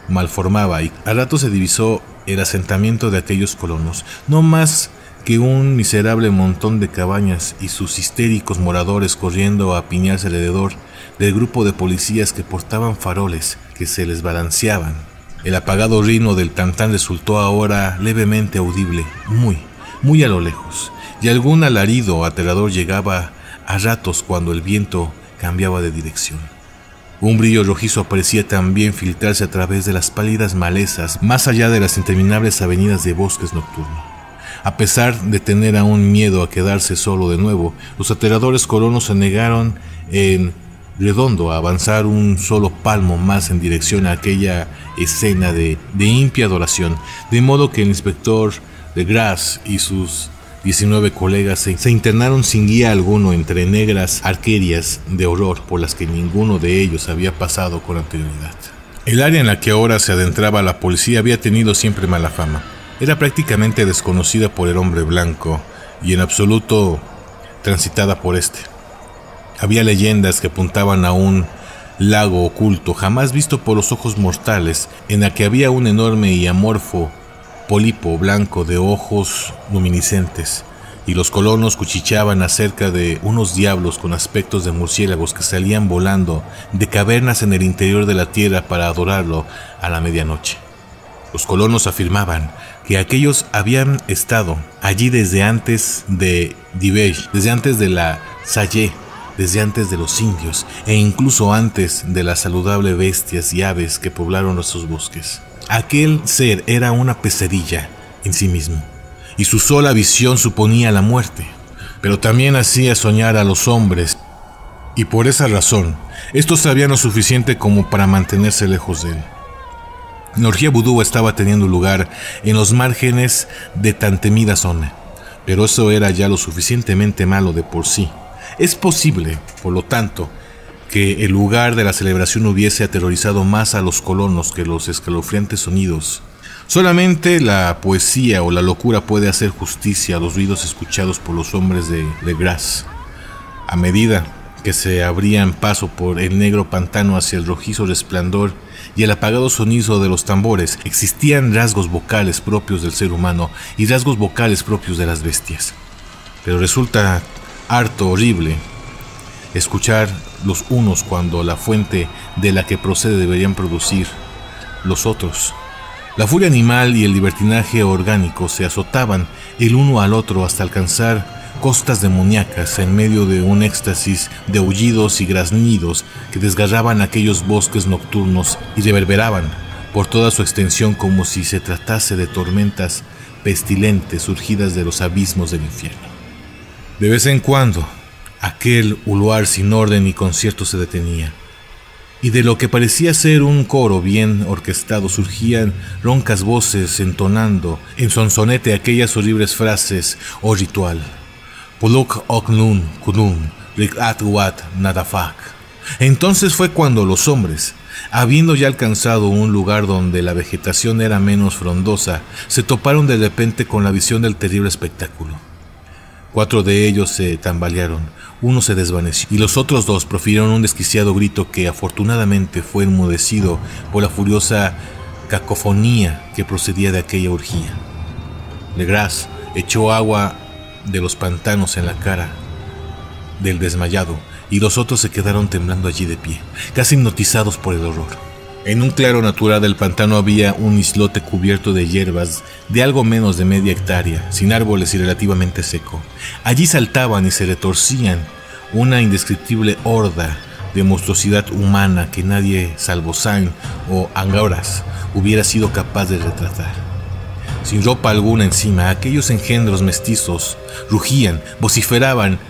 malformaba, y a rato se divisó el asentamiento de aquellos colonos, no más que un miserable montón de cabañas y sus histéricos moradores corriendo a apiñarse alrededor del grupo de policías que portaban faroles que se les balanceaban. El apagado rino del tantán resultó ahora levemente audible, muy a lo lejos, y algún alarido aterrador llegaba a ratos cuando el viento cambiaba de dirección. Un brillo rojizo parecía también filtrarse a través de las pálidas malezas, más allá de las interminables avenidas de bosques nocturnos. A pesar de tener aún miedo a quedarse solo de nuevo, los aterradores colonos se negaron en redondo a avanzar un solo palmo más en dirección a aquella escena de impía adoración, de modo que el inspector Legras y sus 19 colegas se internaron sin guía alguno entre negras arquerias de horror por las que ninguno de ellos había pasado con anterioridad. El área en la que ahora se adentraba la policía había tenido siempre mala fama. Era prácticamente desconocida por el hombre blanco y en absoluto transitada por este. Había leyendas que apuntaban a un lago oculto jamás visto por los ojos mortales, en la que había un enorme y amorfo pólipo blanco de ojos luminiscentes, y los colonos cuchicheaban acerca de unos diablos con aspectos de murciélagos que salían volando de cavernas en el interior de la tierra para adorarlo a la medianoche. Los colonos afirmaban que aquellos habían estado allí desde antes de Divey, desde antes de la Salle, desde antes de los indios e incluso antes de las saludables bestias y aves que poblaron nuestros bosques. Aquel ser era una pesadilla en sí mismo, y su sola visión suponía la muerte, pero también hacía soñar a los hombres, y por esa razón, estos sabían lo suficiente como para mantenerse lejos de él. La orgía vudú estaba teniendo lugar en los márgenes de tan temida zona, pero eso era ya lo suficientemente malo de por sí. Es posible, por lo tanto, que el lugar de la celebración hubiese aterrorizado más a los colonos que los escalofriantes sonidos. Solamente la poesía o la locura puede hacer justicia a los ruidos escuchados por los hombres de Legras. A medida que se abrían paso por el negro pantano hacia el rojizo resplandor y el apagado sonido de los tambores, existían rasgos vocales propios del ser humano y rasgos vocales propios de las bestias. Pero resulta harto horrible escuchar los unos cuando la fuente de la que procede deberían producir los otros. La furia animal y el libertinaje orgánico se azotaban el uno al otro hasta alcanzar costas demoníacas en medio de un éxtasis de aullidos y graznidos que desgarraban aquellos bosques nocturnos y reverberaban por toda su extensión como si se tratase de tormentas pestilentes surgidas de los abismos del infierno. De vez en cuando, aquel uluar sin orden y concierto se detenía, y de lo que parecía ser un coro bien orquestado surgían roncas voces entonando en sonsonete aquellas horribles frases o ritual. Puluk oknun kunun rikat wat nadafak. Entonces fue cuando los hombres, habiendo ya alcanzado un lugar donde la vegetación era menos frondosa, se toparon de repente con la visión del terrible espectáculo. 4 de ellos se tambalearon, uno se desvaneció, y los otros 2 profirieron un desquiciado grito que afortunadamente fue enmudecido por la furiosa cacofonía que procedía de aquella orgía. Legras echó agua de los pantanos en la cara del desmayado, y los otros se quedaron temblando allí de pie, casi hipnotizados por el horror. En un claro natural del pantano había un islote cubierto de hierbas de algo menos de media hectárea, sin árboles y relativamente seco. Allí saltaban y se retorcían una indescriptible horda de monstruosidad humana que nadie, salvo Sain o Angoras, hubiera sido capaz de retratar. Sin ropa alguna encima, aquellos engendros mestizos rugían, vociferaban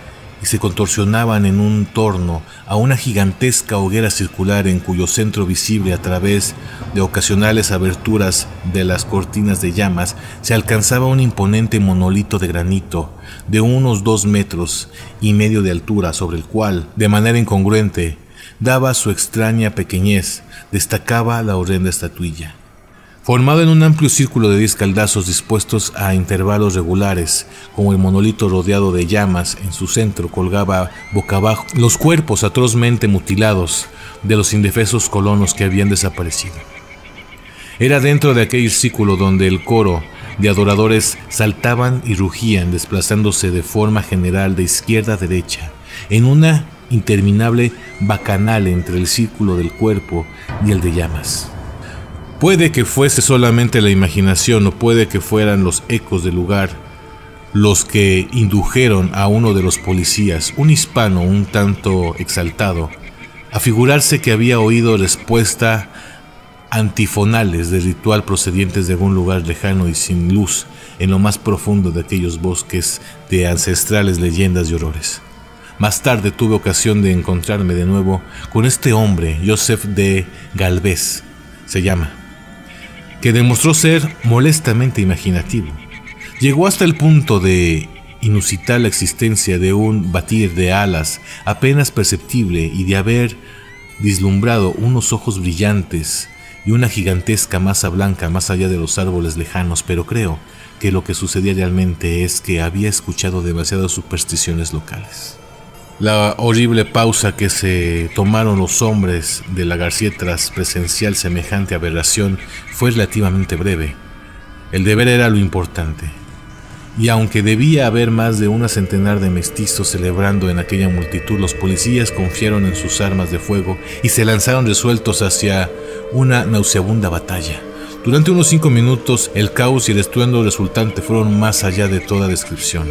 y se contorsionaban en un torno a una gigantesca hoguera circular en cuyo centro visible a través de ocasionales aberturas de las cortinas de llamas se alcanzaba un imponente monolito de granito de unos 2,5 metros de altura, sobre el cual, de manera incongruente, daba su extraña pequeñez, destacaba la horrenda estatuilla. Formado en un amplio círculo de 10 caldazos dispuestos a intervalos regulares, como el monolito rodeado de llamas, en su centro colgaba boca abajo los cuerpos atrozmente mutilados de los indefensos colonos que habían desaparecido. Era dentro de aquel círculo donde el coro de adoradores saltaban y rugían, desplazándose de forma general de izquierda a derecha, en una interminable bacanal entre el círculo del cuerpo y el de llamas. Puede que fuese solamente la imaginación o puede que fueran los ecos del lugar los que indujeron a uno de los policías, un hispano un tanto exaltado, a figurarse que había oído respuesta antifonales de ritual procedientes de algún lugar lejano y sin luz en lo más profundo de aquellos bosques de ancestrales leyendas y horrores. Más tarde tuve ocasión de encontrarme de nuevo con este hombre, Joseph de Galvez, se llama, que demostró ser molestamente imaginativo. Llegó hasta el punto de inusitar la existencia de un batir de alas apenas perceptible y de haber vislumbrado unos ojos brillantes y una gigantesca masa blanca más allá de los árboles lejanos, pero creo que lo que sucedía realmente es que había escuchado demasiadas supersticiones locales. La horrible pausa que se tomaron los hombres de la García tras presenciar semejante aberración fue relativamente breve. El deber era lo importante, y aunque debía haber más de una centenar de mestizos celebrando en aquella multitud, los policías confiaron en sus armas de fuego y se lanzaron resueltos hacia una nauseabunda batalla. Durante unos 5 minutos, el caos y el estruendo resultante fueron más allá de toda descripción.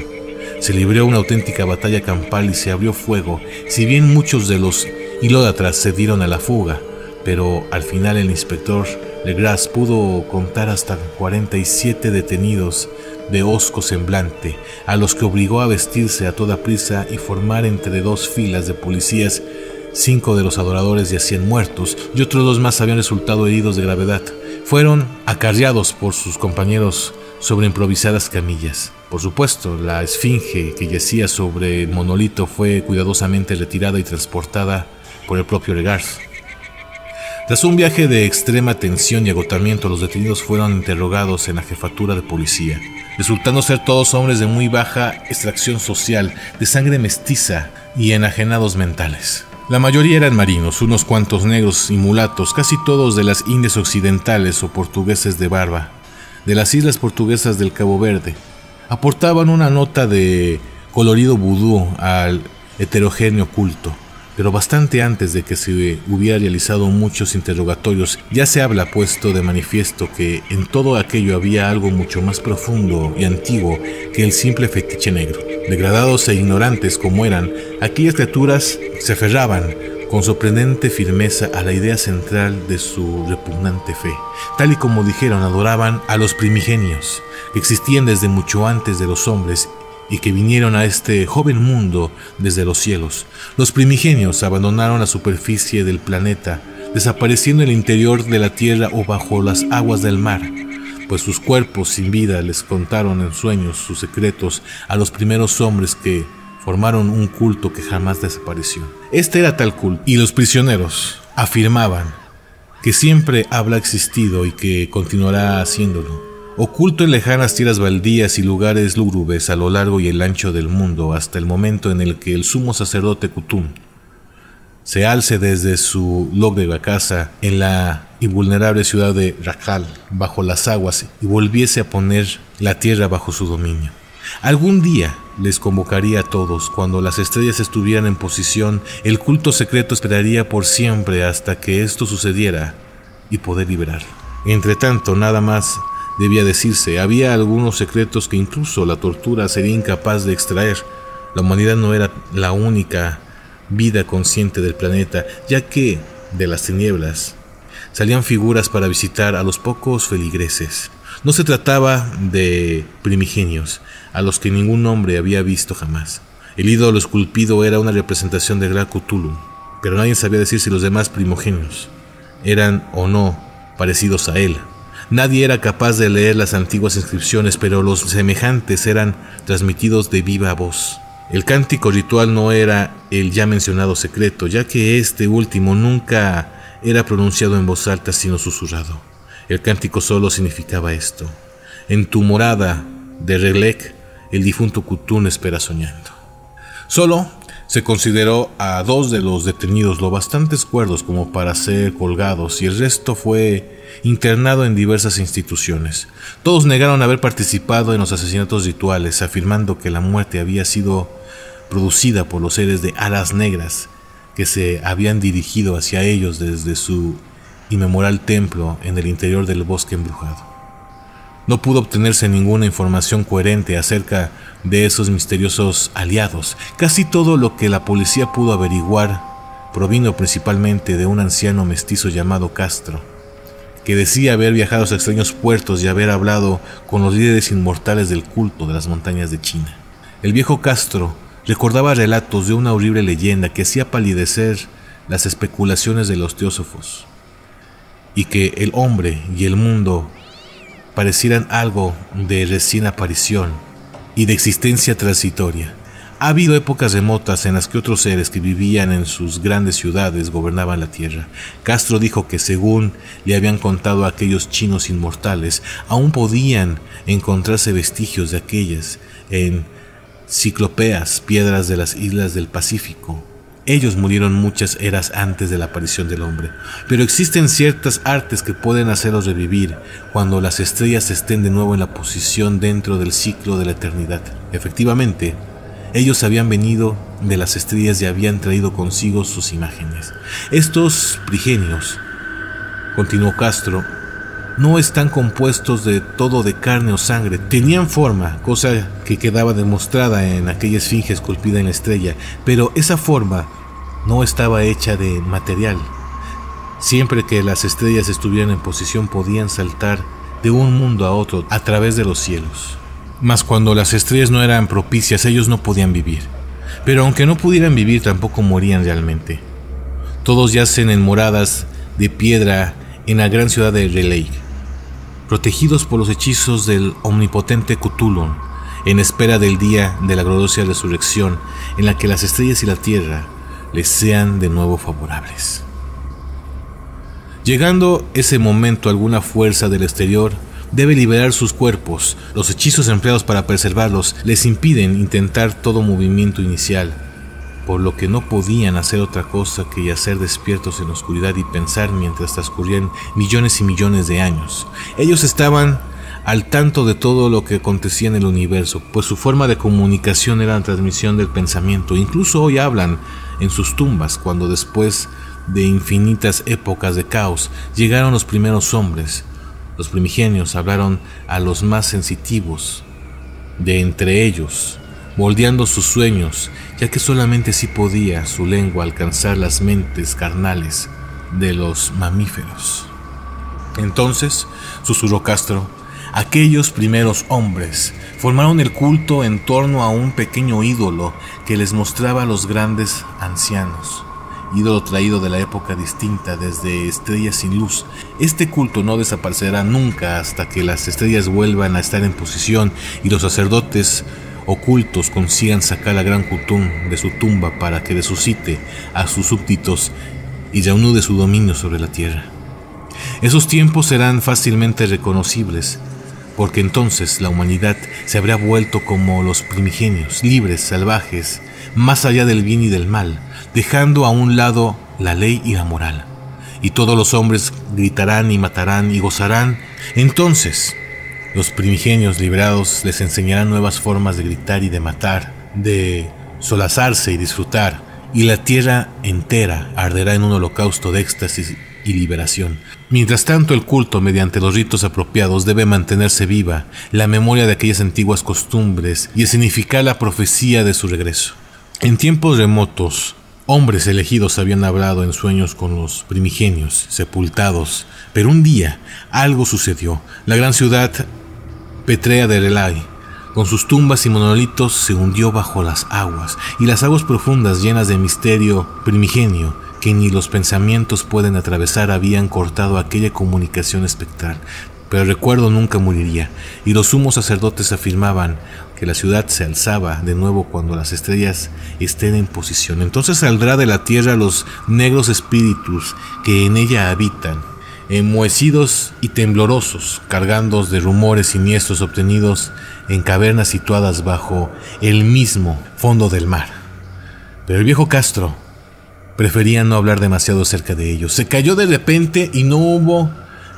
Se libró una auténtica batalla campal y se abrió fuego, si bien muchos de los ilódatras se dieron a la fuga, pero al final el inspector Legras pudo contar hasta 47 detenidos de hosco semblante, a los que obligó a vestirse a toda prisa y formar entre 2 filas de policías. 5 de los adoradores yacían muertos y otros 2 más habían resultado heridos de gravedad. Fueron acarreados por sus compañeros sobre improvisadas camillas. Por supuesto, la esfinge que yacía sobre el monolito fue cuidadosamente retirada y transportada por el propio Legras. Tras un viaje de extrema tensión y agotamiento, los detenidos fueron interrogados en la jefatura de policía, resultando ser todos hombres de muy baja extracción social, de sangre mestiza y enajenados mentales. La mayoría eran marinos, unos cuantos negros y mulatos, casi todos de las Indias occidentales o portugueses de barba, de las islas portuguesas del Cabo Verde. Aportaban una nota de colorido vudú al heterogéneo culto, pero bastante antes de que se hubiera realizado muchos interrogatorios, ya se habla puesto de manifiesto que en todo aquello había algo mucho más profundo y antiguo que el simple fetiche negro. Degradados e ignorantes como eran, aquellas criaturas se aferraban con sorprendente firmeza a la idea central de su repugnante fe. Tal y como dijeron, adoraban a los primigenios, que existían desde mucho antes de los hombres y que vinieron a este joven mundo desde los cielos. Los primigenios abandonaron la superficie del planeta, desapareciendo en el interior de la tierra o bajo las aguas del mar, pues sus cuerpos sin vida les contaron en sueños sus secretos a los primeros hombres que formaron un culto que jamás desapareció. Este era tal culto, y los prisioneros afirmaban que siempre habrá existido y que continuará haciéndolo, oculto en lejanas tierras baldías y lugares lúgubres a lo largo y el ancho del mundo, hasta el momento en el que el sumo sacerdote Kutum se alce desde su lóbrega casa en la invulnerable ciudad de Rajal, bajo las aguas, y volviese a poner la tierra bajo su dominio. Algún día les convocaría a todos. Cuando las estrellas estuvieran en posición, el culto secreto esperaría por siempre hasta que esto sucediera y poder liberarlo. Entre tanto, nada más debía decirse. Había algunos secretos que incluso la tortura sería incapaz de extraer. La humanidad no era la única vida consciente del planeta, ya que de las tinieblas salían figuras para visitar a los pocos feligreses. No se trataba de primigenios, a los que ningún hombre había visto jamás. El ídolo esculpido era una representación de Gran Cthulhu, pero nadie sabía decir si los demás primogenios eran o no parecidos a él. Nadie era capaz de leer las antiguas inscripciones, pero los semejantes eran transmitidos de viva voz. El cántico ritual no era el ya mencionado secreto, ya que este último nunca era pronunciado en voz alta, sino susurrado. El cántico solo significaba esto: en tu morada de Relec, el difunto Cthulhu espera soñando. Solo se consideró a 2 de los detenidos lo bastante cuerdos como para ser colgados, y el resto fue internado en diversas instituciones. Todos negaron haber participado en los asesinatos rituales, afirmando que la muerte había sido producida por los seres de alas negras que se habían dirigido hacia ellos desde su inmemorial templo en el interior del bosque embrujado. No pudo obtenerse ninguna información coherente acerca de esos misteriosos aliados. Casi todo lo que la policía pudo averiguar provino principalmente de un anciano mestizo llamado Castro, que decía haber viajado a extraños puertos y haber hablado con los líderes inmortales del culto de las montañas de China. El viejo Castro recordaba relatos de una horrible leyenda que hacía palidecer las especulaciones de los teósofos, y que el hombre y el mundo parecieran algo de recién aparición y de existencia transitoria. Ha habido épocas remotas en las que otros seres que vivían en sus grandes ciudades gobernaban la tierra. Castro dijo que, según le habían contado a aquellos chinos inmortales, aún podían encontrarse vestigios de aquellas en ciclópeas piedras de las islas del Pacífico. Ellos murieron muchas eras antes de la aparición del hombre, pero existen ciertas artes que pueden hacerlos revivir cuando las estrellas estén de nuevo en la posición dentro del ciclo de la eternidad. Efectivamente, ellos habían venido de las estrellas y habían traído consigo sus imágenes. Estos prigenios, continuó Castro, no están compuestos de todo de carne o sangre. Tenían forma, cosa que quedaba demostrada en aquella esfinge esculpida en la estrella, pero esa forma no estaba hecha de material. Siempre que las estrellas estuvieran en posición podían saltar de un mundo a otro a través de los cielos. Mas cuando las estrellas no eran propicias, ellos no podían vivir. Pero aunque no pudieran vivir, tampoco morían realmente. Todos yacen en moradas de piedra en la gran ciudad de Relec, protegidos por los hechizos del omnipotente Cthulhu, en espera del día de la gloriosa resurrección, en la que las estrellas y la tierra les sean de nuevo favorables. Llegando ese momento, alguna fuerza del exterior debe liberar sus cuerpos. Los hechizos empleados para preservarlos les impiden intentar todo movimiento inicial, por lo que no podían hacer otra cosa que yacer despiertos en la oscuridad y pensar mientras transcurrían millones y millones de años. Ellos estaban al tanto de todo lo que acontecía en el universo, pues su forma de comunicación era la transmisión del pensamiento. Incluso hoy hablan en sus tumbas, cuando después de infinitas épocas de caos llegaron los primeros hombres. Los primigenios hablaron a los más sensitivos de entre ellos, moldeando sus sueños, ya que solamente así podía su lengua alcanzar las mentes carnales de los mamíferos. Entonces, susurró Castro, aquellos primeros hombres formaron el culto en torno a un pequeño ídolo que les mostraba a los grandes ancianos, ídolo traído de la época distinta desde estrellas sin luz. Este culto no desaparecerá nunca hasta que las estrellas vuelvan a estar en posición y los sacerdotes ocultos consigan sacar a Gran Cthulhu de su tumba para que resucite a sus súbditos y reanude su dominio sobre la tierra. Esos tiempos serán fácilmente reconocibles, porque entonces la humanidad se habrá vuelto como los primigenios, libres, salvajes, más allá del bien y del mal, dejando a un lado la ley y la moral. Y todos los hombres gritarán y matarán y gozarán. Entonces los primigenios liberados les enseñarán nuevas formas de gritar y de matar, de solazarse y disfrutar, y la tierra entera arderá en un holocausto de éxtasis y liberación. Mientras tanto, el culto, mediante los ritos apropiados, debe mantenerse viva la memoria de aquellas antiguas costumbres y escenificar la profecía de su regreso. En tiempos remotos, hombres elegidos habían hablado en sueños con los primigenios sepultados, pero un día algo sucedió. La gran ciudad pétrea de Relec, con sus tumbas y monolitos, se hundió bajo las aguas, y las aguas profundas, llenas de misterio primigenio que ni los pensamientos pueden atravesar, habían cortado aquella comunicación espectral. Pero el recuerdo nunca moriría, y los sumos sacerdotes afirmaban que la ciudad se alzaba de nuevo cuando las estrellas estén en posición. Entonces saldrá de la tierra los negros espíritus que en ella habitan, enmohecidos y temblorosos, cargados de rumores siniestros obtenidos en cavernas situadas bajo el mismo fondo del mar. Pero el viejo Castro prefería no hablar demasiado acerca de ellos. Se cayó de repente y no hubo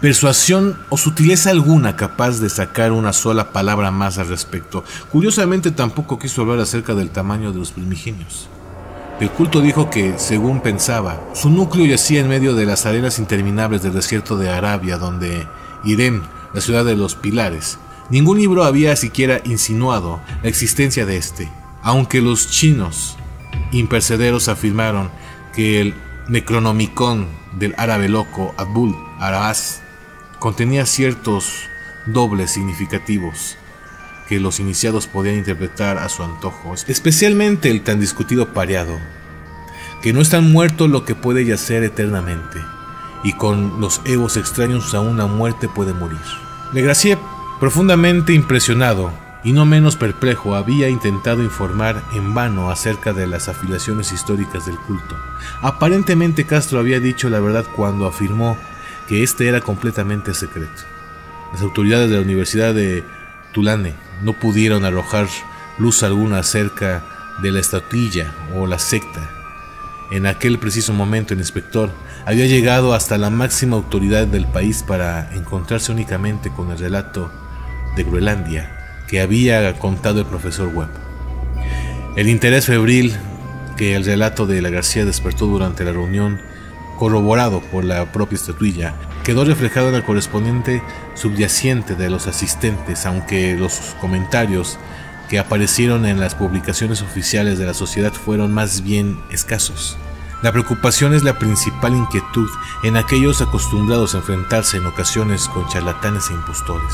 persuasión o sutileza alguna capaz de sacar una sola palabra más al respecto. Curiosamente, tampoco quiso hablar acerca del tamaño de los primigenios. El culto dijo que, según pensaba, su núcleo yacía en medio de las arenas interminables del desierto de Arabia, donde Irem, la ciudad de los pilares. Ningún libro había siquiera insinuado la existencia de este, aunque los chinos impercederos afirmaron que el Necronomicon del árabe loco Abul Arahaz contenía ciertos dobles significativos que los iniciados podían interpretar a su antojo, especialmente el tan discutido pareado, que no es tan muerto lo que puede yacer eternamente, y con los egos extraños aún la muerte puede morir. Legracier, profundamente impresionado y no menos perplejo, había intentado informar en vano acerca de las afiliaciones históricas del culto. Aparentemente Castro había dicho la verdad cuando afirmó que este era completamente secreto. Las autoridades de la Universidad de Tulane no pudieron arrojar luz alguna acerca de la estatuilla o la secta. En aquel preciso momento el inspector había llegado hasta la máxima autoridad del país para encontrarse únicamente con el relato de Groenlandia que había contado el profesor Webb. El interés febril que el relato de la García despertó durante la reunión, corroborado por la propia estatuilla, quedó reflejado en el correspondiente subyacente de los asistentes, aunque los comentarios que aparecieron en las publicaciones oficiales de la sociedad fueron más bien escasos. La preocupación es la principal inquietud en aquellos acostumbrados a enfrentarse en ocasiones con charlatanes e impostores.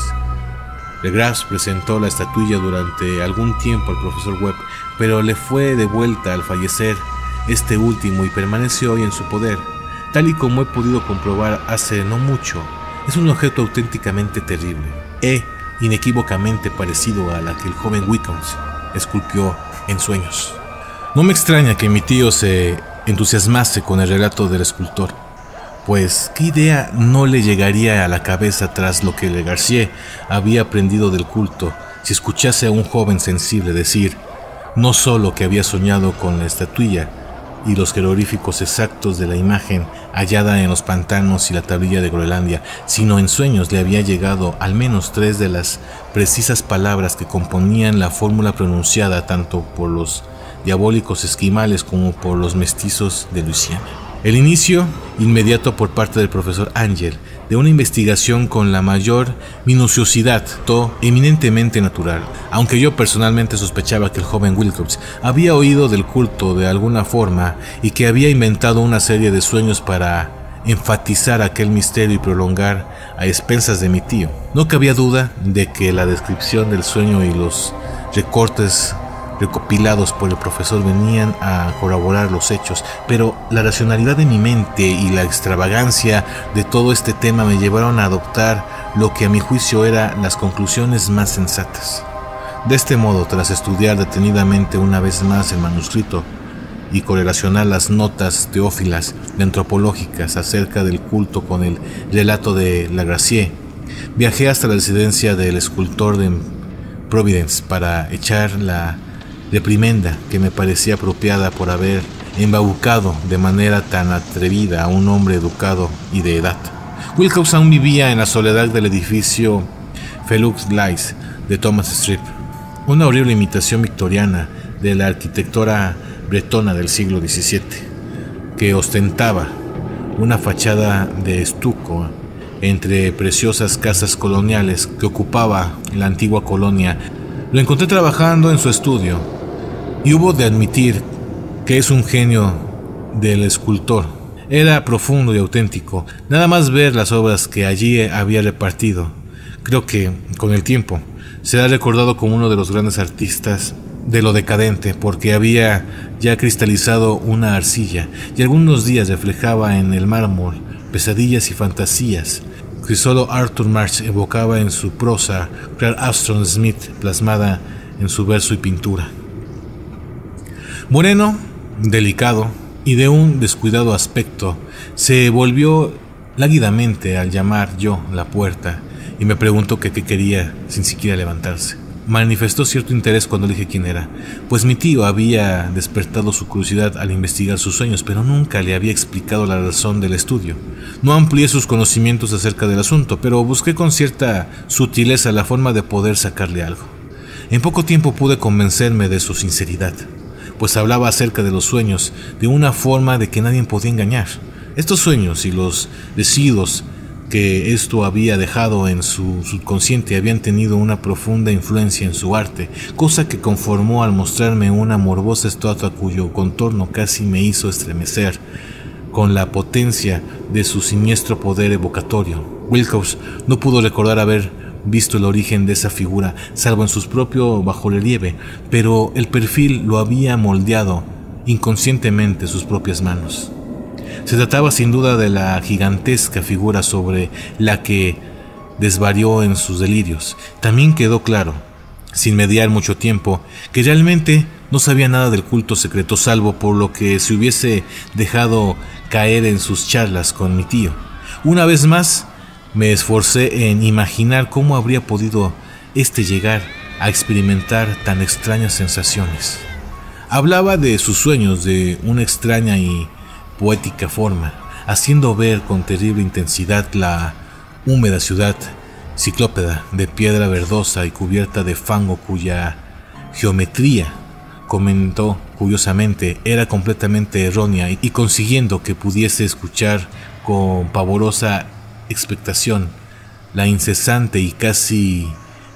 Legras presentó la estatuilla durante algún tiempo al profesor Webb, pero le fue devuelta al fallecer este último y permaneció hoy en su poder. Tal y como he podido comprobar hace no mucho, es un objeto auténticamente terrible e inequívocamente parecido a la que el joven Wilcox esculpió en sueños. No me extraña que mi tío se entusiasmase con el relato del escultor, pues qué idea no le llegaría a la cabeza tras lo que Legarcier había aprendido del culto si escuchase a un joven sensible decir no solo que había soñado con la estatuilla y los jeroglíficos exactos de la imagen hallada en los pantanos y la tablilla de Groenlandia, sino en sueños le había llegado al menos 3 de las precisas palabras que componían la fórmula pronunciada tanto por los diabólicos esquimales como por los mestizos de Luisiana. El inicio inmediato por parte del profesor Angel de una investigación con la mayor minuciosidad, eminentemente natural, aunque yo personalmente sospechaba que el joven Wilcox había oído del culto de alguna forma y que había inventado una serie de sueños para enfatizar aquel misterio y prolongar a expensas de mi tío. No cabía duda de que la descripción del sueño y los recortes recopilados por el profesor venían a corroborar los hechos, pero la racionalidad de mi mente y la extravagancia de todo este tema me llevaron a adoptar lo que a mi juicio eran las conclusiones más sensatas. De este modo, tras estudiar detenidamente una vez más el manuscrito y correlacionar las notas teófilas y antropológicas acerca del culto con el relato de Legarcier, viajé hasta la residencia del escultor de Providence para echar la reprimenda que me parecía apropiada por haber embaucado de manera tan atrevida a un hombre educado y de edad. Wilcox aún vivía en la soledad del edificio Felux Lice de Thomas Strip, una horrible imitación victoriana de la arquitectura bretona del siglo XVII, que ostentaba una fachada de estuco entre preciosas casas coloniales que ocupaba la antigua colonia. Lo encontré trabajando en su estudio y hubo de admitir que es un genio del escultor. Era profundo y auténtico. Nada más ver las obras que allí había repartido. Creo que, con el tiempo, será recordado como uno de los grandes artistas de lo decadente, porque había ya cristalizado una arcilla y algunos días reflejaba en el mármol pesadillas y fantasías que solo Arthur March evocaba en su prosa, Clark Armstrong Smith plasmada en su verso y pintura. Moreno, delicado y de un descuidado aspecto, se volvió lánguidamente al llamar yo la puerta y me preguntó qué quería sin siquiera levantarse. Manifestó cierto interés cuando le dije quién era, pues mi tío había despertado su curiosidad al investigar sus sueños, pero nunca le había explicado la razón del estudio. No amplié sus conocimientos acerca del asunto, pero busqué con cierta sutileza la forma de poder sacarle algo. En poco tiempo pude convencerme de su sinceridad, pues hablaba acerca de los sueños de una forma de que nadie podía engañar. Estos sueños y los residuos que esto había dejado en su subconsciente habían tenido una profunda influencia en su arte, cosa que conformó al mostrarme una morbosa estatua cuyo contorno casi me hizo estremecer con la potencia de su siniestro poder evocatorio. Wilcox no pudo recordar haber visto el origen de esa figura, salvo en su propio bajorrelieve, pero el perfil lo había moldeado inconscientemente sus propias manos. Se trataba sin duda de la gigantesca figura sobre la que desvarió en sus delirios. También quedó claro, sin mediar mucho tiempo, que realmente no sabía nada del culto secreto, salvo por lo que se hubiese dejado caer en sus charlas con mi tío. Una vez más, me esforcé en imaginar cómo habría podido llegar a experimentar tan extrañas sensaciones. Hablaba de sus sueños de una extraña y poética forma, haciendo ver con terrible intensidad la húmeda ciudad ciclópeda de piedra verdosa y cubierta de fango cuya geometría, comentó curiosamente, era completamente errónea, y consiguiendo que pudiese escuchar con pavorosa expectación la incesante y casi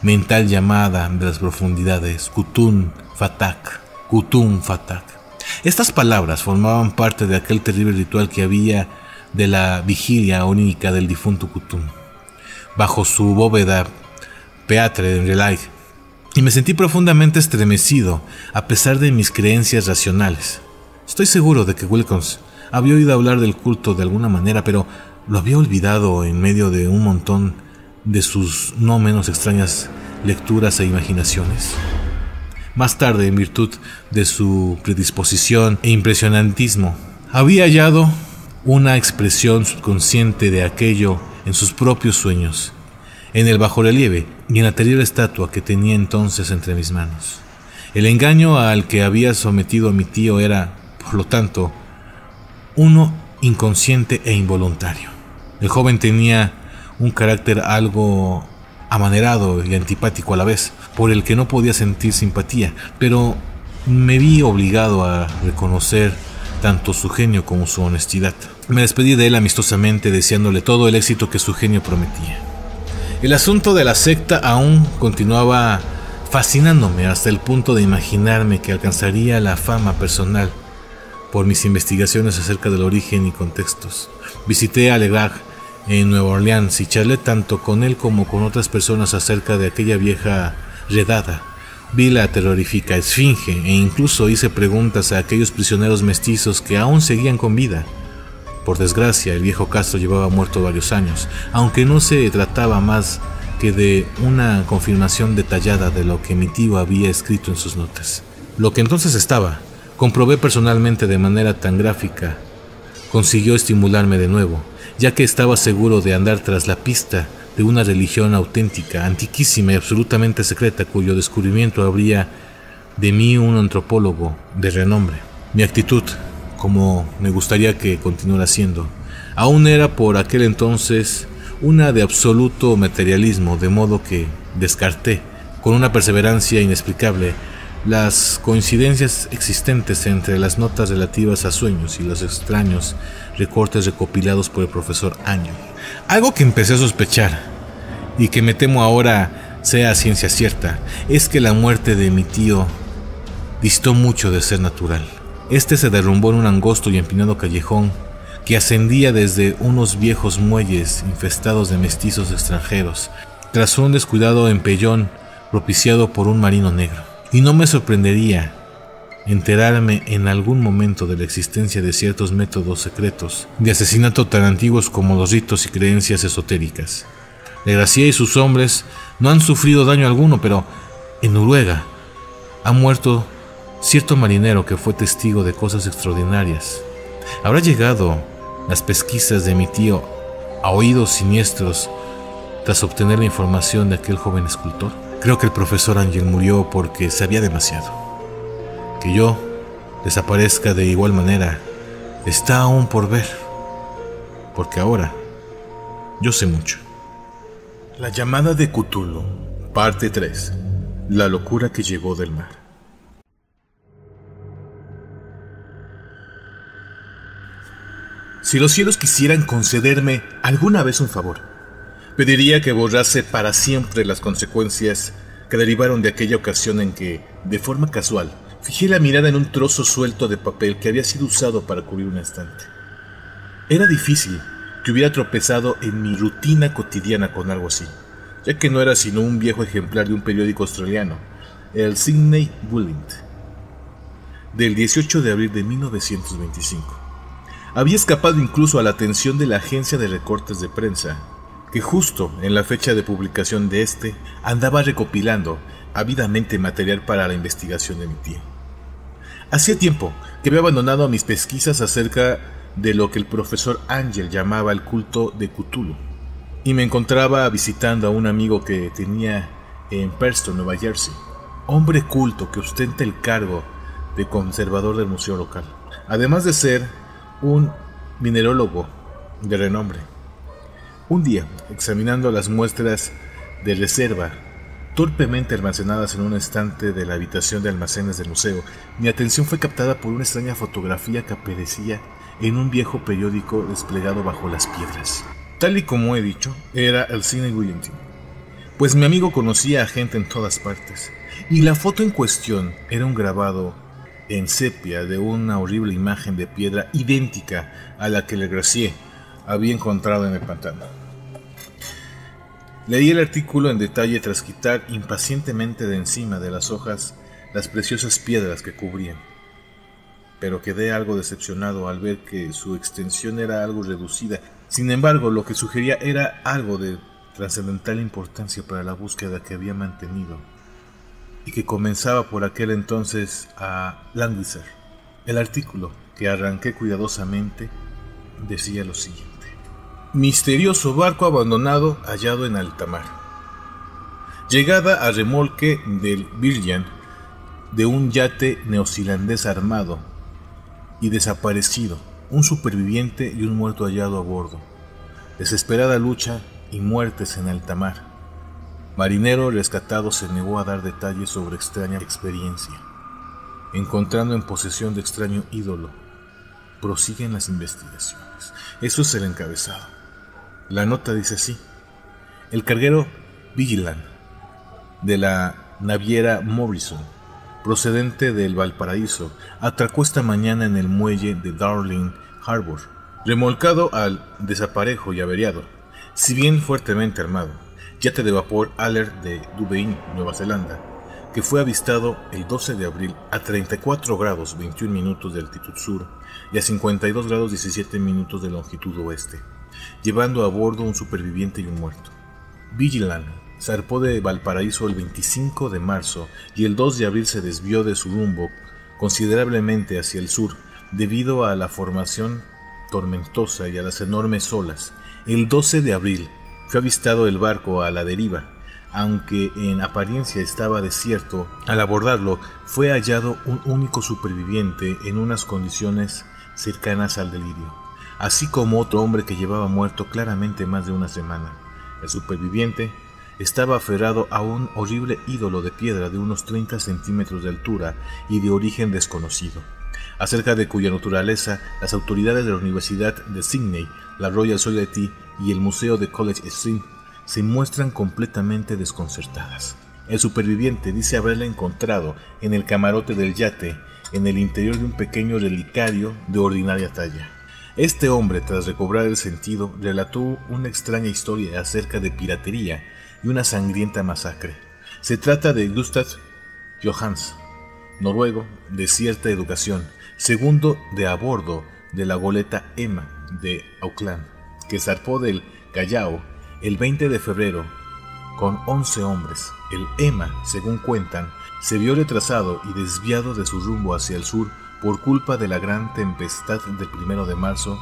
mental llamada de las profundidades, Kutun Fatak, Kutun Fatak. Estas palabras formaban parte de aquel terrible ritual que había de la vigilia onírica del difunto Kutun, bajo su bóveda Peatre en Relay, y me sentí profundamente estremecido a pesar de mis creencias racionales. Estoy seguro de que Wilcox había oído hablar del culto de alguna manera, pero lo había olvidado en medio de un montón de sus no menos extrañas lecturas e imaginaciones. Más tarde, en virtud de su predisposición e impresionantismo, había hallado una expresión subconsciente de aquello en sus propios sueños, en el bajorrelieve y en la terrible estatua que tenía entonces entre mis manos. El engaño al que había sometido a mi tío era, por lo tanto, uno inconsciente e involuntario. El joven tenía un carácter algo amanerado y antipático a la vez, por el que no podía sentir simpatía, pero me vi obligado a reconocer tanto su genio como su honestidad. Me despedí de él amistosamente, deseándole todo el éxito que su genio prometía. El asunto de la secta aún continuaba fascinándome hasta el punto de imaginarme que alcanzaría la fama personal por mis investigaciones acerca del origen y contextos. Visité a Legrand en Nueva Orleans y charlé tanto con él como con otras personas acerca de aquella vieja redada. Vi la terrorífica esfinge e incluso hice preguntas a aquellos prisioneros mestizos que aún seguían con vida. Por desgracia, el viejo Castro llevaba muerto varios años, aunque no se trataba más que de una confirmación detallada de lo que mi tío había escrito en sus notas. Lo que entonces estaba, comprobé personalmente de manera tan gráfica, consiguió estimularme de nuevo, ya que estaba seguro de andar tras la pista de una religión auténtica, antiquísima y absolutamente secreta, cuyo descubrimiento habría de mí un antropólogo de renombre. Mi actitud, como me gustaría que continuara siendo, aún era por aquel entonces una de absoluto materialismo, de modo que descarté, con una perseverancia inexplicable, las coincidencias existentes entre las notas relativas a sueños y los extraños recortes recopilados por el profesor Año. Algo que empecé a sospechar, y que me temo ahora sea ciencia cierta, es que la muerte de mi tío distó mucho de ser natural. Se derrumbó en un angosto y empinado callejón que ascendía desde unos viejos muelles infestados de mestizos extranjeros, tras un descuidado empellón propiciado por un marino negro. Y no me sorprendería enterarme en algún momento de la existencia de ciertos métodos secretos de asesinato tan antiguos como los ritos y creencias esotéricas. Legracier y sus hombres no han sufrido daño alguno, pero en Noruega ha muerto cierto marinero que fue testigo de cosas extraordinarias. ¿Habrá llegado las pesquisas de mi tío a oídos siniestros tras obtener la información de aquel joven escultor. Creo que el profesor Ángel murió porque sabía demasiado. Que yo desaparezca de igual manera está aún por ver, porque ahora yo sé mucho. La llamada de Cthulhu, parte 3. La locura que llegó del mar. Si los cielos quisieran concederme alguna vez un favor, pediría que borrase para siempre las consecuencias que derivaron de aquella ocasión en que, de forma casual, fijé la mirada en un trozo suelto de papel que había sido usado para cubrir un estante. Era difícil que hubiera tropezado en mi rutina cotidiana con algo así, ya que no era sino un viejo ejemplar de un periódico australiano, el Sydney Bulletin, del 18 de abril de 1925. Había escapado incluso a la atención de la agencia de recortes de prensa, que justo en la fecha de publicación de este andaba recopilando ávidamente material para la investigación de mi tío. Hacía tiempo que había abandonado mis pesquisas acerca de lo que el profesor Ángel llamaba el culto de Cthulhu, y me encontraba visitando a un amigo que tenía en Preston, Nueva Jersey, hombre culto que ostenta el cargo de conservador del museo local, además de ser un minerólogo de renombre. Un día, examinando las muestras de reserva torpemente almacenadas en un estante de la habitación de almacenes del museo, mi atención fue captada por una extraña fotografía que aparecía en un viejo periódico desplegado bajo las piedras. Tal y como he dicho, era el Sydney Bulletin, pues mi amigo conocía a gente en todas partes, y la foto en cuestión era un grabado en sepia de una horrible imagen de piedra idéntica a la que Le Gracier había encontrado en el pantano. Leí el artículo en detalle tras quitar impacientemente de encima de las hojas las preciosas piedras que cubrían, pero quedé algo decepcionado al ver que su extensión era algo reducida. Sin embargo, lo que sugería era algo de trascendental importancia para la búsqueda que había mantenido y que comenzaba por aquel entonces a languidecer. El artículo, que arranqué cuidadosamente, decía lo siguiente: misterioso barco abandonado hallado en alta mar. Llegada a remolque del Virgin de un yate neozelandés armado y desaparecido, un superviviente y un muerto hallado a bordo. Desesperada lucha y muertes en alta mar. Marinero rescatado se negó a dar detalles sobre extraña experiencia. Encontrando en posesión de extraño ídolo. Prosiguen las investigaciones. Eso es el encabezado. La nota dice así: el carguero Vigilant de la naviera Morrison, procedente del Valparaíso, atracó esta mañana en el muelle de Darling Harbour, remolcado al desaparejo y averiado, si bien fuertemente armado, yate de vapor Alert de Duvein, Nueva Zelanda, que fue avistado el 12 de abril a 34 grados 21 minutos de altitud sur y a 52 grados 17 minutos de longitud oeste, llevando a bordo un superviviente y un muerto. Vigilant zarpó de Valparaíso el 25 de marzo y el 2 de abril se desvió de su rumbo considerablemente hacia el sur debido a la formación tormentosa y a las enormes olas. El 12 de abril fue avistado el barco a la deriva. Aunque en apariencia estaba desierto, al abordarlo fue hallado un único superviviente en unas condiciones cercanas al delirio, así como otro hombre que llevaba muerto claramente más de una semana. El superviviente estaba aferrado a un horrible ídolo de piedra de unos 30 centímetros de altura y de origen desconocido, acerca de cuya naturaleza las autoridades de la Universidad de Sydney, la Royal Society y el Museo de College Stream se muestran completamente desconcertadas. El superviviente dice haberla encontrado en el camarote del yate, en el interior de un pequeño relicario de ordinaria talla. Este hombre, tras recobrar el sentido, relató una extraña historia acerca de piratería y una sangrienta masacre. Se trata de Gustav Johans, noruego, de cierta educación, segundo de a bordo de la goleta Emma de Auckland, que zarpó del Callao el 20 de febrero con 11 hombres. El Emma, según cuentan, se vio retrasado y desviado de su rumbo hacia el sur por culpa de la gran tempestad del 1 de marzo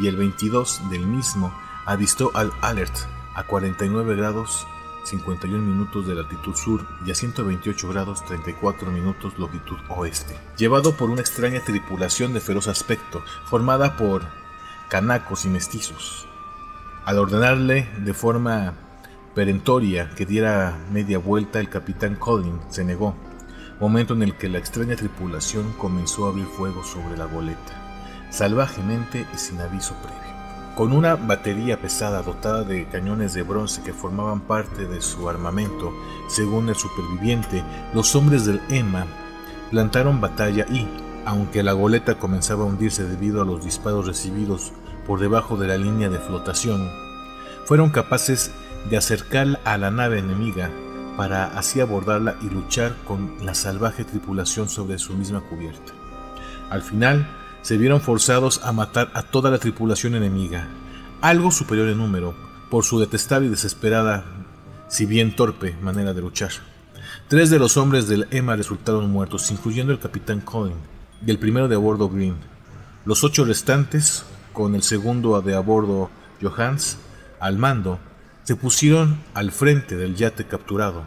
y el 22 del mismo avistó al Alert a 49 grados 51 minutos de latitud sur y a 128 grados 34 minutos longitud oeste, llevado por una extraña tripulación de feroz aspecto, formada por canacos y mestizos. Al ordenarle de forma perentoria que diera media vuelta, el capitán Collins se negó, momento en el que la extraña tripulación comenzó a abrir fuego sobre la goleta, salvajemente y sin aviso previo. Con una batería pesada dotada de cañones de bronce que formaban parte de su armamento, según el superviviente, los hombres del Emma plantaron batalla y, aunque la goleta comenzaba a hundirse debido a los disparos recibidos por debajo de la línea de flotación, fueron capaces de acercarla a la nave enemiga para así abordarla y luchar con la salvaje tripulación sobre su misma cubierta. Al final, se vieron forzados a matar a toda la tripulación enemiga, algo superior en número, por su detestable y desesperada, si bien torpe, manera de luchar. 3 de los hombres del Emma resultaron muertos, incluyendo el capitán Collins y el primero de a bordo Green. Los 8 restantes, con el segundo de a bordo Johans al mando, se pusieron al frente del yate capturado,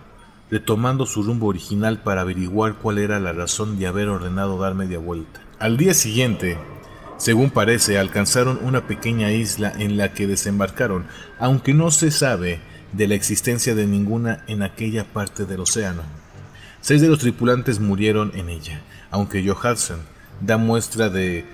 retomando su rumbo original para averiguar cuál era la razón de haber ordenado dar media vuelta. Al día siguiente, según parece, alcanzaron una pequeña isla en la que desembarcaron, aunque no se sabe de la existencia de ninguna en aquella parte del océano. 6 de los tripulantes murieron en ella, aunque Johansen da muestra de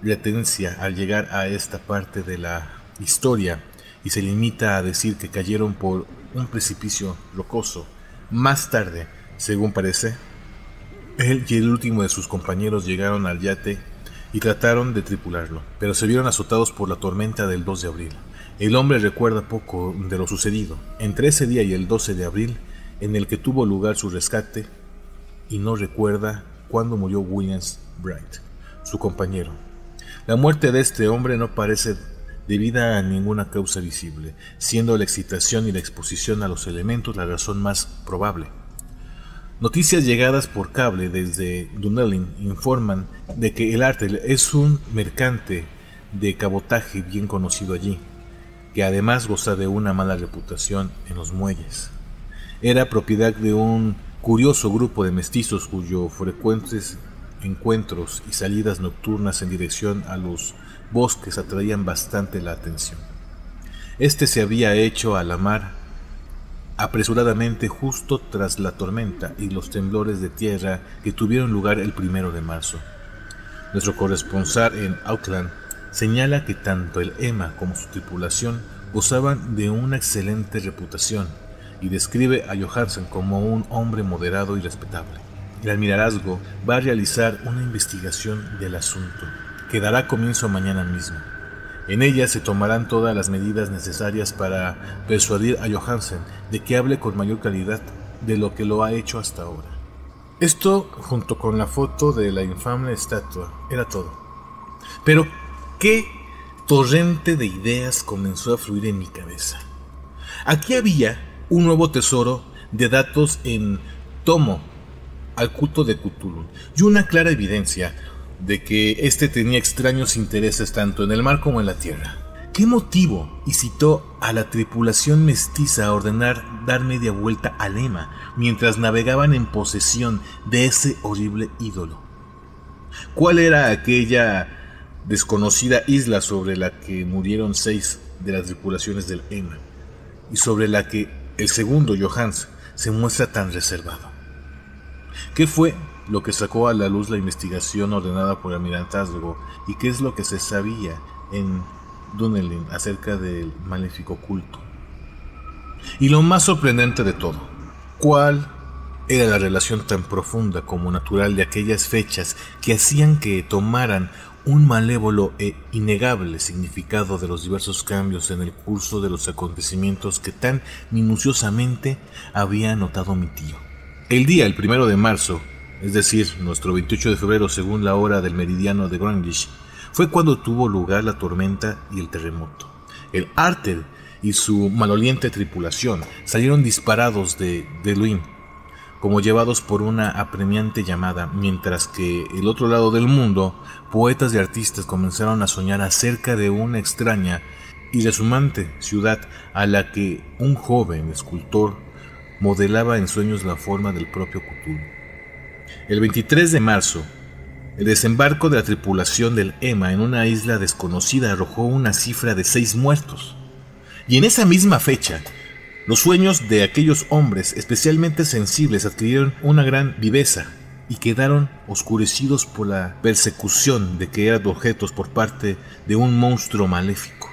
retencia al llegar a esta parte de la historia y se limita a decir que cayeron por un precipicio rocoso. Más tarde, según parece, él y el último de sus compañeros llegaron al yate y trataron de tripularlo, pero se vieron azotados por la tormenta del 2 de abril. El hombre recuerda poco de lo sucedido entre ese día y el 12 de abril, en el que tuvo lugar su rescate, y no recuerda cuándo murió Williams Bright, su compañero. La muerte de este hombre no parece debida a ninguna causa visible, siendo la excitación y la exposición a los elementos la razón más probable. Noticias llegadas por cable desde Dunedin informan de que el Artel es un mercante de cabotaje bien conocido allí, que además goza de una mala reputación en los muelles. Era propiedad de un curioso grupo de mestizos cuyos frecuentes encuentros y salidas nocturnas en dirección a los bosques atraían bastante la atención. Este se había hecho a la mar apresuradamente justo tras la tormenta y los temblores de tierra que tuvieron lugar el 1 de marzo. Nuestro corresponsal en Auckland señala que tanto el Emma como su tripulación gozaban de una excelente reputación y describe a Johansen como un hombre moderado y respetable. El almirantazgo va a realizar una investigación del asunto que dará comienzo mañana mismo. En ella se tomarán todas las medidas necesarias para persuadir a Johansen de que hable con mayor claridad de lo que lo ha hecho hasta ahora. Esto, junto con la foto de la infame estatua, era todo. Pero, ¿qué torrente de ideas comenzó a fluir en mi cabeza? Aquí había un nuevo tesoro de datos en tomo al culto de Cthulhu y una clara evidencia de que éste tenía extraños intereses tanto en el mar como en la tierra. ¿Qué motivo incitó a la tripulación mestiza a ordenar dar media vuelta al Emma mientras navegaban en posesión de ese horrible ídolo? ¿Cuál era aquella desconocida isla sobre la que murieron 6 de las tripulaciones del Emma y sobre la que el segundo Johans se muestra tan reservado? ¿Qué fue lo que sacó a la luz la investigación ordenada por el almirantazgo y qué es lo que se sabía en Dunedin acerca del maléfico culto? Y lo más sorprendente de todo, ¿cuál era la relación tan profunda como natural de aquellas fechas que hacían que tomaran un malévolo e innegable significado de los diversos cambios en el curso de los acontecimientos que tan minuciosamente había anotado mi tío? El día, el 1 de marzo, es decir, nuestro 28 de febrero según la hora del meridiano de Greenwich, fue cuando tuvo lugar la tormenta y el terremoto. El Artel y su maloliente tripulación salieron disparados de Dunedin, como llevados por una apremiante llamada, mientras que el otro lado del mundo, poetas y artistas comenzaron a soñar acerca de una extraña y resumante ciudad a la que un joven escultor modelaba en sueños la forma del propio Cthulhu. El 23 de marzo, el desembarco de la tripulación del Emma en una isla desconocida arrojó una cifra de 6 muertos. Y en esa misma fecha, los sueños de aquellos hombres especialmente sensibles adquirieron una gran viveza y quedaron oscurecidos por la persecución de que eran objetos por parte de un monstruo maléfico.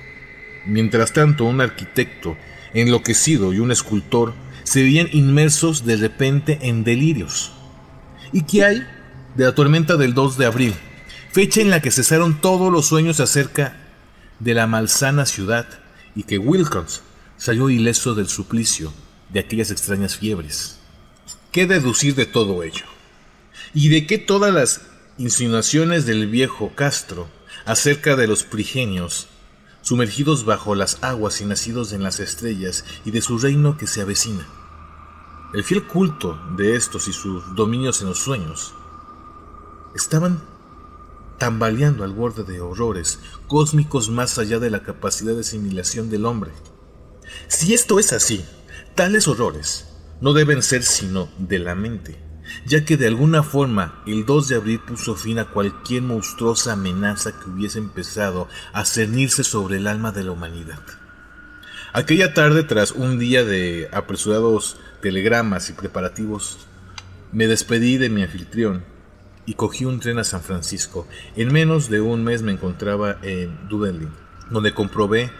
Mientras tanto, un arquitecto enloquecido y un escultor se veían inmersos de repente en delirios. ¿Y qué hay de la tormenta del 2 de abril, fecha en la que cesaron todos los sueños acerca de la malsana ciudad y que Wilkins salió ileso del suplicio de aquellas extrañas fiebres? ¿Qué deducir de todo ello? ¿Y de qué todas las insinuaciones del viejo Castro acerca de los prigenios sumergidos bajo las aguas y nacidos en las estrellas y de su reino que se avecina? El fiel culto de estos y sus dominios en los sueños estaban tambaleando al borde de horrores cósmicos más allá de la capacidad de asimilación del hombre. Si esto es así, tales horrores no deben ser sino de la mente, ya que de alguna forma el 2 de abril puso fin a cualquier monstruosa amenaza que hubiese empezado a cernirse sobre el alma de la humanidad. Aquella tarde, tras un día de apresurados telegramas y preparativos, me despedí de mi anfitrión y cogí un tren a San Francisco. En menos de un mes me encontraba en Dunedin, donde comprobé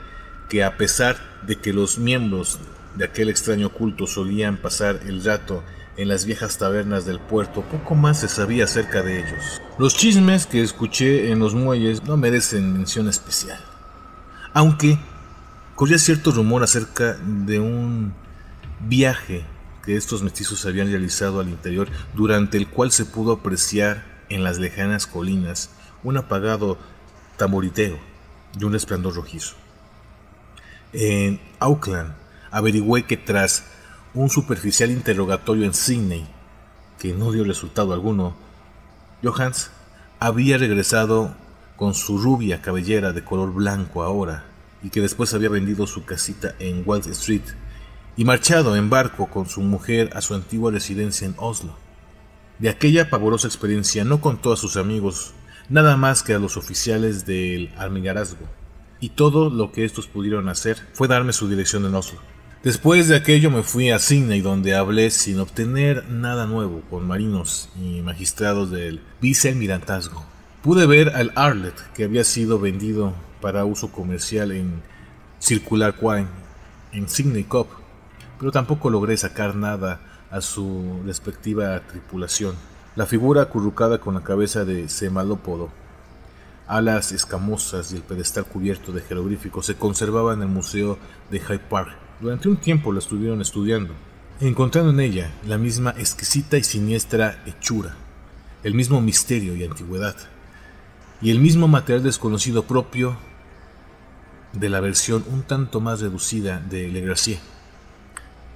que a pesar de que los miembros de aquel extraño culto solían pasar el rato en las viejas tabernas del puerto, poco más se sabía acerca de ellos. Los chismes que escuché en los muelles no merecen mención especial, aunque corría cierto rumor acerca de un viaje que estos mestizos habían realizado al interior, durante el cual se pudo apreciar en las lejanas colinas un apagado tamboriteo y un resplandor rojizo. En Auckland averigüé que tras un superficial interrogatorio en Sydney, que no dio resultado alguno, Johans había regresado con su rubia cabellera de color blanco ahora, y que después había vendido su casita en Wall Street y marchado en barco con su mujer a su antigua residencia en Oslo. De aquella pavorosa experiencia no contó a sus amigos nada más que a los oficiales del almirantazgo, y todo lo que estos pudieron hacer fue darme su dirección en Oslo. Después de aquello me fui a Sydney, donde hablé sin obtener nada nuevo con marinos y magistrados del vicealmirantazgo. Pude ver al Arlet, que había sido vendido para uso comercial en Circular Quay, en Sydney Cove, pero tampoco logré sacar nada a su respectiva tripulación. La figura acurrucada con la cabeza de cefalópodo, alas escamosas y el pedestal cubierto de jeroglíficos se conservaba en el Museo de Hyde Park. Durante un tiempo la estuvieron estudiando, encontrando en ella la misma exquisita y siniestra hechura, el mismo misterio y antigüedad, y el mismo material desconocido propio de la versión un tanto más reducida de Le Gracieux.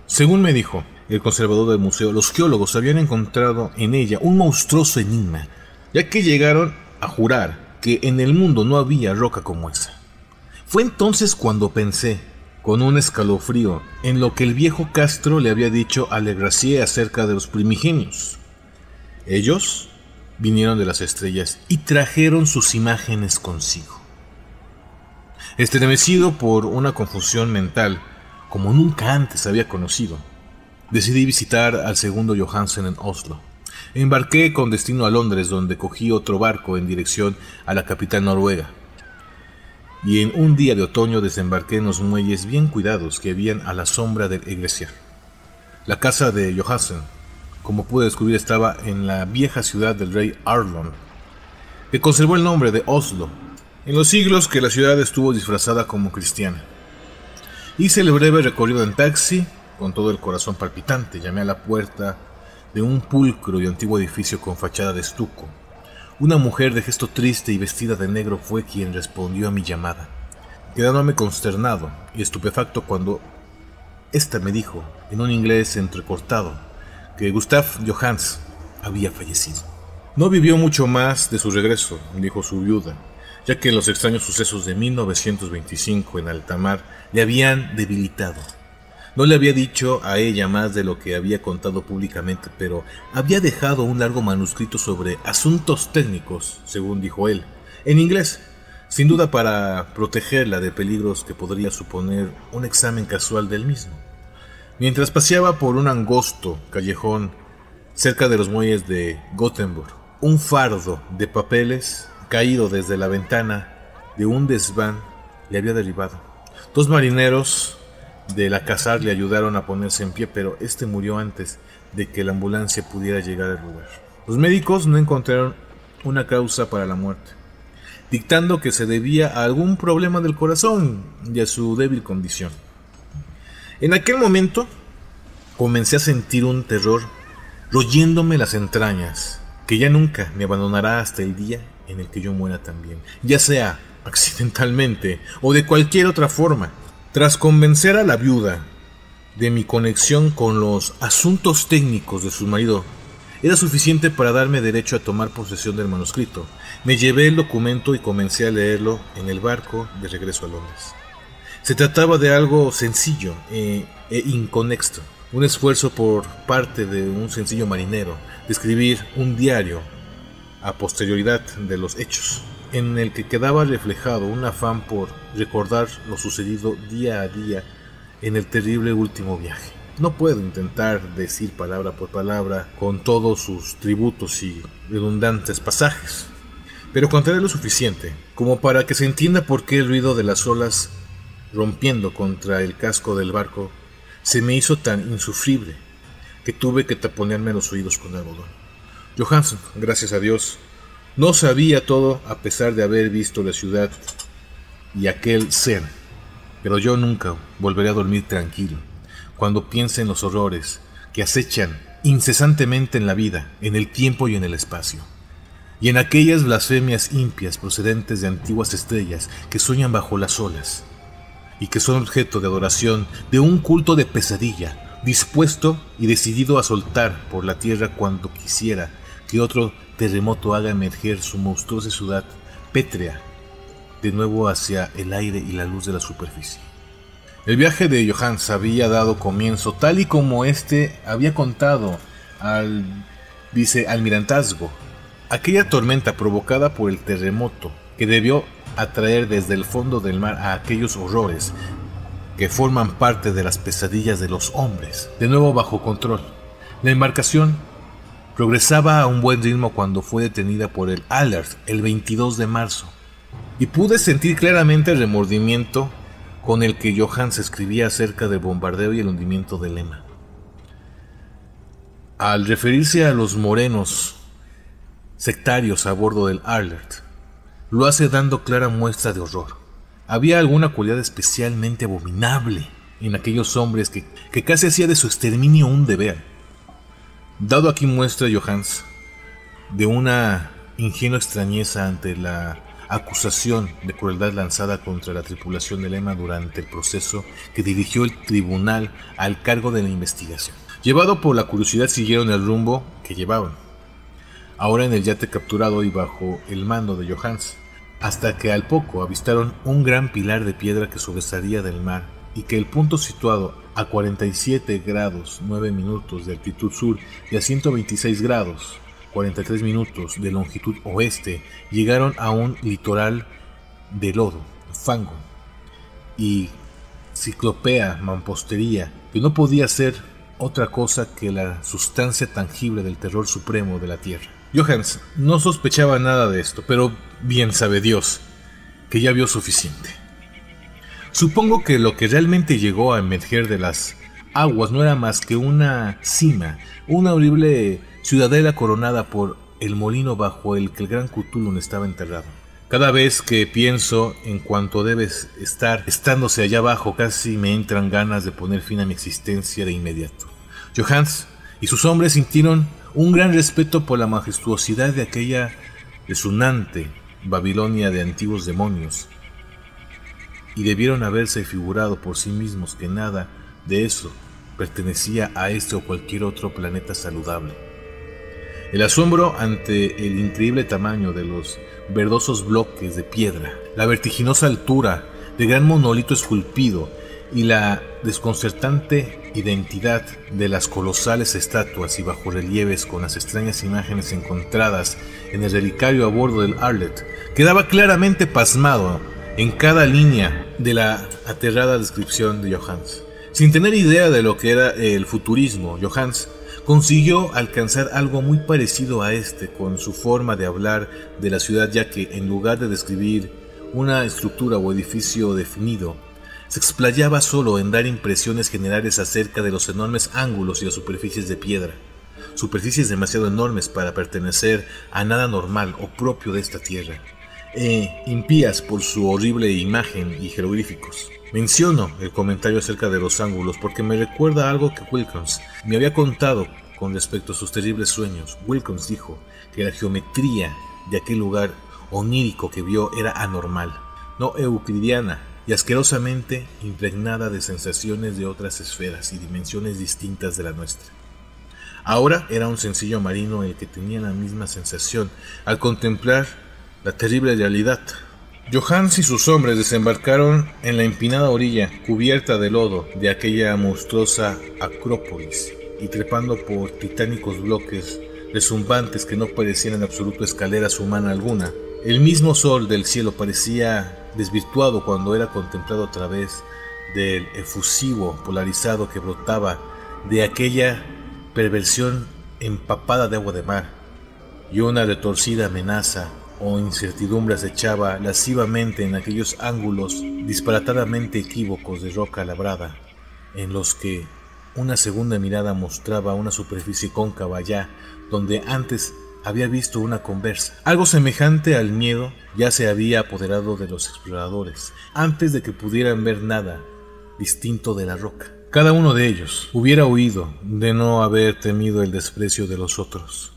Según me dijo el conservador del museo, los geólogos habían encontrado en ella un monstruoso enigma, ya que llegaron a jurar que en el mundo no había roca como esa. Fue entonces cuando pensé, con un escalofrío, en lo que el viejo Castro le había dicho a Le Gracieux acerca de los primigenios. Ellos vinieron de las estrellas y trajeron sus imágenes consigo. Estremecido por una confusión mental como nunca antes había conocido, decidí visitar al segundo Johansen en Oslo. Embarqué con destino a Londres, donde cogí otro barco en dirección a la capital noruega. Y en un día de otoño desembarqué en los muelles bien cuidados que habían a la sombra del Iglesia. La casa de Johansen, como pude descubrir, estaba en la vieja ciudad del rey Arlon, que conservó el nombre de Oslo en los siglos que la ciudad estuvo disfrazada como cristiana. Hice el breve recorrido en taxi, con todo el corazón palpitante. Llamé a la puerta de un pulcro y antiguo edificio con fachada de estuco. Una mujer de gesto triste y vestida de negro fue quien respondió a mi llamada, quedándome consternado y estupefacto cuando ésta me dijo, en un inglés entrecortado, que Gustav Johans había fallecido. No vivió mucho más de su regreso, dijo su viuda. ya que los extraños sucesos de 1925 en alta mar le habían debilitado. No le había dicho a ella más de lo que había contado públicamente, pero había dejado un largo manuscrito sobre asuntos técnicos, según dijo él, en inglés, sin duda para protegerla de peligros que podría suponer un examen casual del mismo. Mientras paseaba por un angosto callejón cerca de los muelles de Gothenburg, un fardo de papeles caído desde la ventana de un desván le había derribado. 2 marineros del Alcázar le ayudaron a ponerse en pie, pero este murió antes de que la ambulancia pudiera llegar al lugar. Los médicos no encontraron una causa para la muerte, dictando que se debía a algún problema del corazón y a su débil condición. En aquel momento comencé a sentir un terror royéndome las entrañas, que ya nunca me abandonará hasta el día en el que yo muera también, ya sea accidentalmente o de cualquier otra forma. Tras convencer a la viuda de mi conexión con los asuntos técnicos de su marido, era suficiente para darme derecho a tomar posesión del manuscrito. Me llevé el documento y comencé a leerlo en el barco de regreso a Londres. Se trataba de algo sencillo e inconexo, un esfuerzo por parte de un sencillo marinero de escribir un diario a posterioridad de los hechos, en el que quedaba reflejado un afán por recordar lo sucedido día a día en el terrible último viaje. No puedo intentar decir palabra por palabra con todos sus tributos y redundantes pasajes, pero contaré lo suficiente como para que se entienda por qué el ruido de las olas rompiendo contra el casco del barco se me hizo tan insufrible que tuve que taponearme los oídos con algodón. Johansen, gracias a Dios, no sabía todo a pesar de haber visto la ciudad y aquel ser, pero yo nunca volveré a dormir tranquilo cuando piense en los horrores que acechan incesantemente en la vida, en el tiempo y en el espacio, y en aquellas blasfemias impias procedentes de antiguas estrellas que sueñan bajo las olas y que son objeto de adoración de un culto de pesadilla, dispuesto y decidido a soltar por la tierra cuando quisiera que otro terremoto haga emerger su monstruosa ciudad pétrea de nuevo hacia el aire y la luz de la superficie. El viaje de Johannes había dado comienzo tal y como éste había contado al vicealmirantazgo. Aquella tormenta provocada por el terremoto que debió atraer desde el fondo del mar a aquellos horrores que forman parte de las pesadillas de los hombres, de nuevo bajo control. La embarcación progresaba a un buen ritmo cuando fue detenida por el Alert el 22 de marzo, y pude sentir claramente el remordimiento con el que Johannes escribía acerca del bombardeo y el hundimiento de Lema. Al referirse a los morenos sectarios a bordo del Alert, lo hace dando clara muestra de horror. Había alguna cualidad especialmente abominable en aquellos hombres que casi hacía de su exterminio un deber. Dado aquí muestra Johannes de una ingenua extrañeza ante la acusación de crueldad lanzada contra la tripulación de Lema durante el proceso que dirigió el tribunal al cargo de la investigación. Llevado por la curiosidad, siguieron el rumbo que llevaban, ahora en el yate capturado y bajo el mando de Johannes, hasta que al poco avistaron un gran pilar de piedra que sobresalía del mar y que el punto situado a 47 grados 9 minutos de altitud sur y a 126 grados 43 minutos de longitud oeste llegaron a un litoral de lodo, fango y ciclopea mampostería que no podía ser otra cosa que la sustancia tangible del terror supremo de la tierra. Johannes no sospechaba nada de esto, pero bien sabe Dios que ya vio suficiente. Supongo que lo que realmente llegó a emerger de las aguas no era más que una cima, una horrible ciudadela coronada por el molino bajo el que el gran Cthulhu estaba enterrado. Cada vez que pienso en cuanto debes estar estándose allá abajo, casi me entran ganas de poner fin a mi existencia de inmediato. Johannes y sus hombres sintieron un gran respeto por la majestuosidad de aquella resonante Babilonia de antiguos demonios, y debieron haberse figurado por sí mismos que nada de eso pertenecía a este o cualquier otro planeta saludable. El asombro ante el increíble tamaño de los verdosos bloques de piedra, la vertiginosa altura del gran monolito esculpido y la desconcertante identidad de las colosales estatuas y bajorrelieves con las extrañas imágenes encontradas en el relicario a bordo del Arlet, quedaba claramente pasmado en cada línea de la aterrada descripción de Johannes. Sin tener idea de lo que era el futurismo, Johannes consiguió alcanzar algo muy parecido a este con su forma de hablar de la ciudad, ya que en lugar de describir una estructura o edificio definido, se explayaba solo en dar impresiones generales acerca de los enormes ángulos y las superficies de piedra, superficies demasiado enormes para pertenecer a nada normal o propio de esta tierra, impías por su horrible imagen y jeroglíficos. Menciono el comentario acerca de los ángulos porque me recuerda algo que Wilkins me había contado con respecto a sus terribles sueños. Wilkins dijo que la geometría de aquel lugar onírico que vio era anormal, no euclidiana, y asquerosamente impregnada de sensaciones de otras esferas y dimensiones distintas de la nuestra. Ahora era un sencillo marino el que tenía la misma sensación al contemplar la terrible realidad. Johannes y sus hombres desembarcaron en la empinada orilla cubierta de lodo de aquella monstruosa acrópolis y trepando por titánicos bloques rezumbantes que no parecían en absoluto escaleras humana alguna. El mismo sol del cielo parecía desvirtuado cuando era contemplado a través del efusivo polarizado que brotaba de aquella perversión empapada de agua de mar, y una retorcida amenaza o incertidumbre acechaba lascivamente en aquellos ángulos disparatadamente equívocos de roca labrada, en los que una segunda mirada mostraba una superficie cóncava allá donde antes había visto una conversa. Algo semejante al miedo ya se había apoderado de los exploradores antes de que pudieran ver nada distinto de la roca. Cada uno de ellos hubiera huido de no haber temido el desprecio de los otros,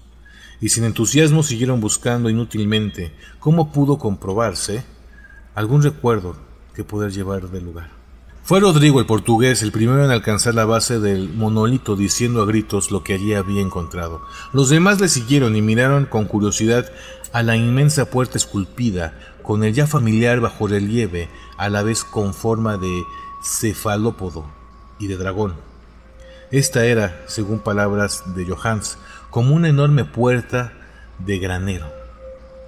y sin entusiasmo siguieron buscando inútilmente cómo pudo comprobarse algún recuerdo que poder llevar del lugar. Fue Rodrigo el portugués el primero en alcanzar la base del monolito, diciendo a gritos lo que allí había encontrado. Los demás le siguieron y miraron con curiosidad a la inmensa puerta esculpida, con el ya familiar bajorrelieve, a la vez con forma de cefalópodo y de dragón. Esta era, según palabras de Johannes, como una enorme puerta de granero,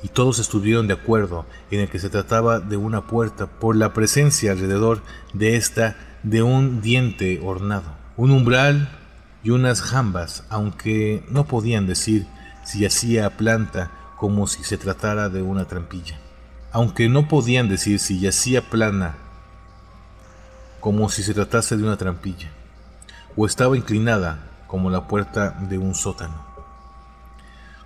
y todos estuvieron de acuerdo en el que se trataba de una puerta por la presencia alrededor de esta de un diente hornado, un umbral y unas jambas, aunque no podían decir si yacía planta como si se tratara de una trampilla, plana como si se tratase de una trampilla, o estaba inclinada como la puerta de un sótano.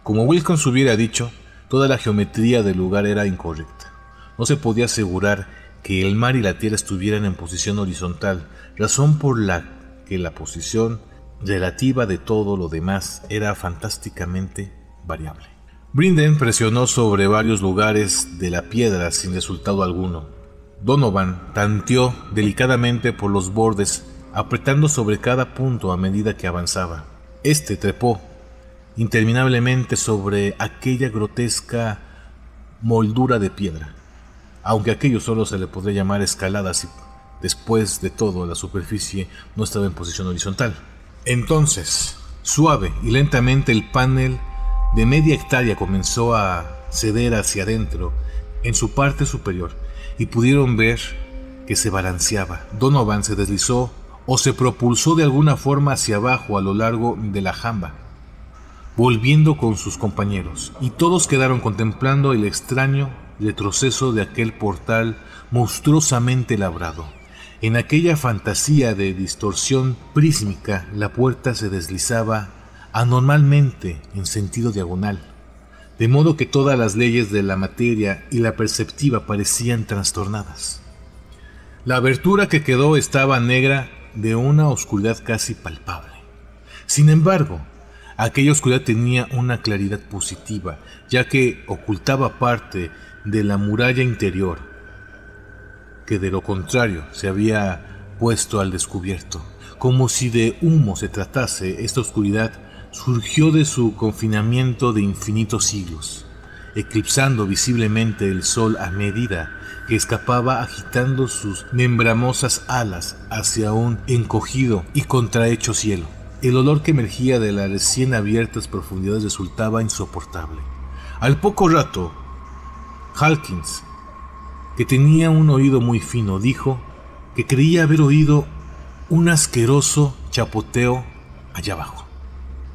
Como Wilkins hubiera dicho, toda la geometría del lugar era incorrecta. No se podía asegurar que el mar y la tierra estuvieran en posición horizontal, razón por la que la posición relativa de todo lo demás era fantásticamente variable. Brinden presionó sobre varios lugares de la piedra sin resultado alguno. Donovan tanteó delicadamente por los bordes, apretando sobre cada punto a medida que avanzaba. Este trepó interminablemente sobre aquella grotesca moldura de piedra, aunque aquello solo se le podría llamar escalada si después de todo la superficie no estaba en posición horizontal. Entonces, suave y lentamente el panel de media hectárea comenzó a ceder hacia adentro en su parte superior y pudieron ver que se balanceaba. Donovan se deslizó o se propulsó de alguna forma hacia abajo a lo largo de la jamba, volviendo con sus compañeros, y todos quedaron contemplando el extraño retroceso de aquel portal monstruosamente labrado. En aquella fantasía de distorsión prísmica, la puerta se deslizaba anormalmente en sentido diagonal, de modo que todas las leyes de la materia y la perceptiva parecían trastornadas. La abertura que quedó estaba negra de una oscuridad casi palpable. Sin embargo, aquella oscuridad tenía una claridad positiva, ya que ocultaba parte de la muralla interior, que de lo contrario se había puesto al descubierto, Como si de humo se tratase, esta oscuridad surgió de su confinamiento de infinitos siglos, eclipsando visiblemente el sol a medida que escapaba agitando sus membramosas alas hacia un encogido y contrahecho cielo. El olor que emergía de las recién abiertas profundidades resultaba insoportable. Al poco rato, Hawkins, que tenía un oído muy fino, dijo que creía haber oído un asqueroso chapoteo allá abajo.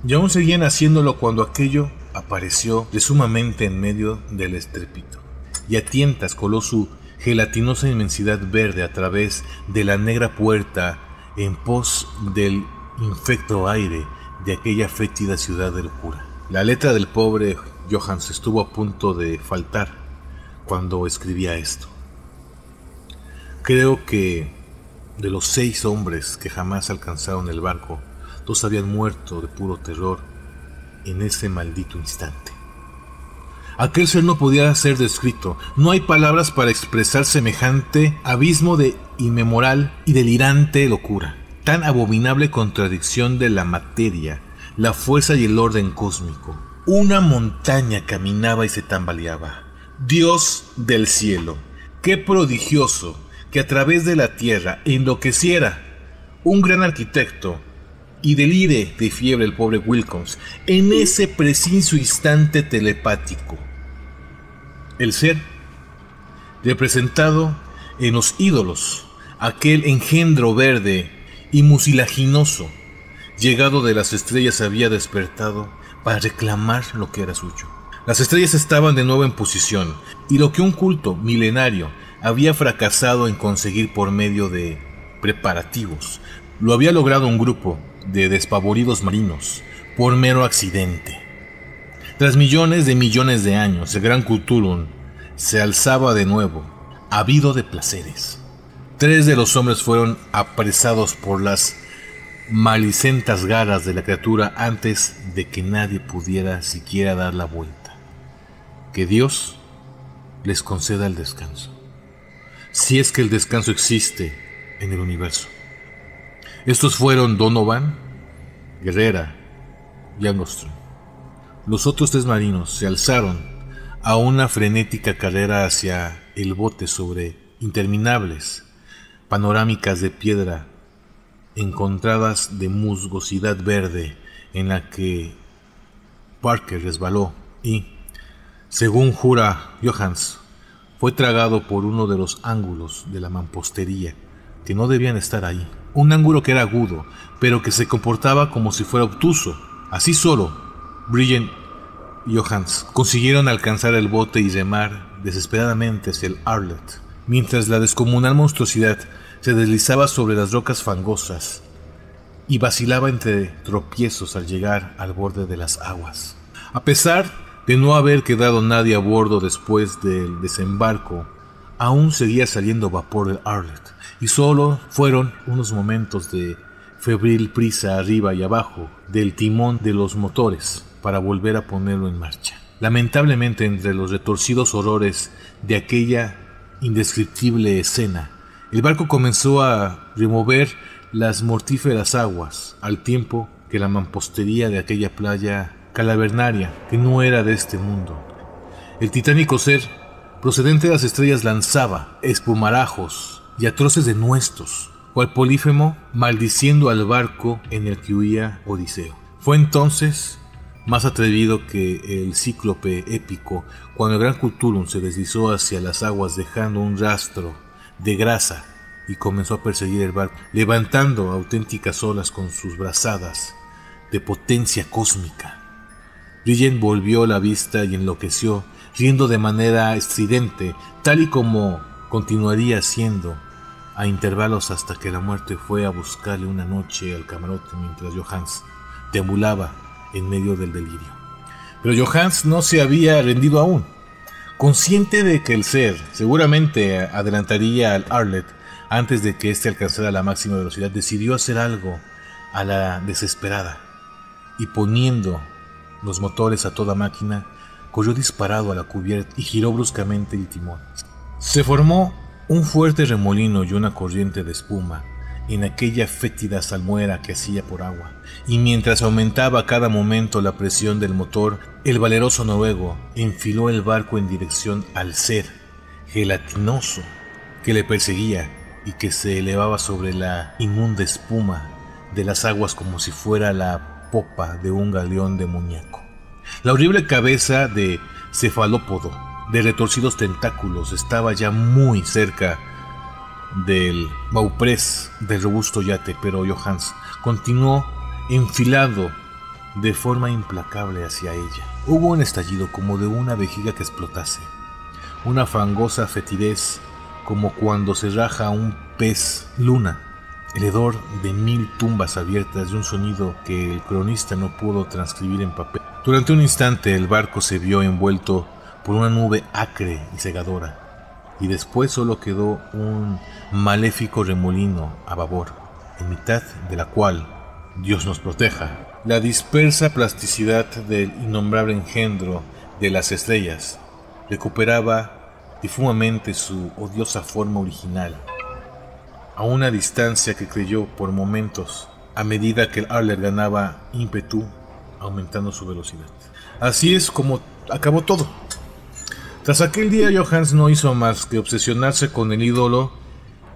Y aún seguían haciéndolo cuando aquello apareció de sumamente en medio del estrépito, y a tientas coló su gelatinosa inmensidad verde a través de la negra puerta en pos del infecto aire de aquella fétida ciudad de locura. La letra del pobre Johannes estuvo a punto de faltar cuando escribía esto. Creo que de los 6 hombres que jamás alcanzaron el barco, 2 habían muerto de puro terror en ese maldito instante. Aquel ser no podía ser descrito. No hay palabras para expresar semejante abismo de inmemoral y delirante locura. Tan abominable contradicción de la materia, la fuerza y el orden cósmico. Una montaña caminaba y se tambaleaba. Dios del cielo, qué prodigioso que a través de la tierra enloqueciera un gran arquitecto y delire de fiebre el pobre Wilcox en ese preciso instante telepático. El ser representado en los ídolos, aquel engendro verde y mucilaginoso, llegado de las estrellas, había despertado para reclamar lo que era suyo. Las estrellas estaban de nuevo en posición, y lo que un culto milenario había fracasado en conseguir por medio de preparativos, lo había logrado un grupo de despavoridos marinos por mero accidente. Tras millones de años, el gran Cthulhu se alzaba de nuevo, ávido de placeres. 3 de los hombres fueron apresados por las malicentas garras de la criatura antes de que nadie pudiera siquiera dar la vuelta. Que Dios les conceda el descanso, si es que el descanso existe en el universo. Estos fueron Donovan, Guerrera y Armstrong. Los otros 3 marinos se alzaron a una frenética carrera hacia el bote sobre interminables panorámicas de piedra encontradas de musgosidad verde, en la que Parker resbaló y, según jura Johannes, fue tragado por uno de los ángulos de la mampostería que no debían estar ahí. Un ángulo que era agudo, pero que se comportaba como si fuera obtuso. Así solo, Brilliant y Johannes consiguieron alcanzar el bote y remar desesperadamente hacia el Arlet, mientras la descomunal monstruosidad se deslizaba sobre las rocas fangosas y vacilaba entre tropiezos al llegar al borde de las aguas. A pesar de no haber quedado nadie a bordo después del desembarco, aún seguía saliendo vapor del Arlet, y solo fueron unos momentos de febril prisa arriba y abajo del timón de los motores para volver a ponerlo en marcha. Lamentablemente, entre los retorcidos horrores de aquella indescriptible escena, el barco comenzó a remover las mortíferas aguas, al tiempo que la mampostería de aquella playa calavernaria, que no era de este mundo. El titánico ser procedente de las estrellas lanzaba espumarajos y atroces denuestos, cual Polífemo maldiciendo al barco en el que huía Odiseo. Fue entonces más atrevido que el cíclope épico, cuando el gran Cthulhu se deslizó hacia las aguas dejando un rastro de grasa y comenzó a perseguir el barco, levantando auténticas olas con sus brazadas de potencia cósmica. Brilliant volvió la vista y enloqueció, riendo de manera estridente, tal y como continuaría haciendo a intervalos hasta que la muerte fue a buscarle una noche al camarote mientras Johannes deambulaba en medio del delirio. Pero Johannes no se había rendido aún. Consciente de que el ser seguramente adelantaría al Arlet antes de que éste alcanzara la máxima velocidad, decidió hacer algo a la desesperada, y poniendo los motores a toda máquina, corrió disparado a la cubierta y giró bruscamente el timón. Se formó un fuerte remolino y una corriente de espuma en aquella fétida salmuera que hacía por agua, y mientras aumentaba a cada momento la presión del motor, el valeroso noruego enfiló el barco en dirección al ser gelatinoso que le perseguía y que se elevaba sobre la inmunda espuma de las aguas como si fuera la popa de un galeón demoníaco. La horrible cabeza de cefalópodo, de retorcidos tentáculos, estaba ya muy cerca del bauprés del robusto yate, pero Johans continuó enfilado de forma implacable hacia ella. Hubo un estallido como de una vejiga que explotase, una fangosa fetidez como cuando se raja un pez luna, el hedor de 1000 tumbas abiertas y un sonido que el cronista no pudo transcribir en papel. Durante un instante el barco se vio envuelto por una nube acre y cegadora, y después solo quedó un maléfico remolino a babor, en mitad de la cual, Dios nos proteja, la dispersa plasticidad del innombrable engendro de las estrellas recuperaba difusamente su odiosa forma original, a una distancia que creyó por momentos a medida que el Arler ganaba ímpetu, aumentando su velocidad. Así es como acabó todo. Tras aquel día, Johans no hizo más que obsesionarse con el ídolo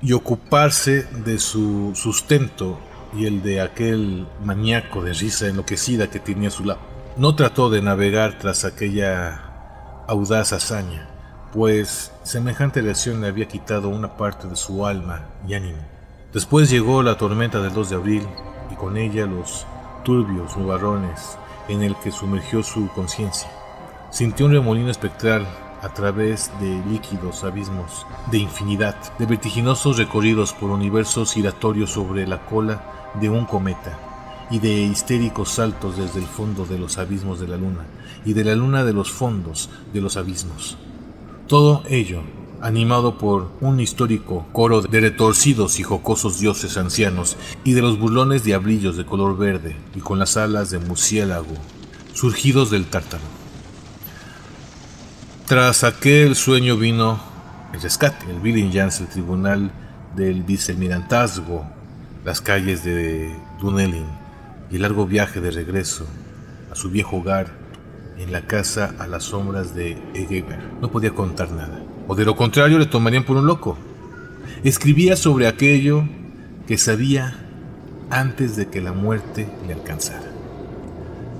y ocuparse de su sustento y el de aquel maníaco de risa enloquecida que tenía a su lado. No trató de navegar tras aquella audaz hazaña, pues semejante lesión le había quitado una parte de su alma y ánimo. Después llegó la tormenta del 2 de abril y con ella los turbios nubarrones en el que sumergió su conciencia. Sintió un remolino espectral a través de líquidos abismos de infinidad, de vertiginosos recorridos por universos giratorios sobre la cola de un cometa, y de histéricos saltos desde el fondo de los abismos de la luna, y de la luna de los fondos de los abismos. Todo ello animado por un histórico coro de retorcidos y jocosos dioses ancianos y de los burlones diablillos de color verde y con las alas de murciélago surgidos del tártaro. Tras aquel sueño vino el rescate, el Viljans, el tribunal del vicealmirantazgo, las calles de Dunelin y el largo viaje de regreso a su viejo hogar en la casa a las sombras de Egeber. No podía contar nada, o de lo contrario le tomarían por un loco. Escribía sobre aquello que sabía antes de que la muerte le alcanzara.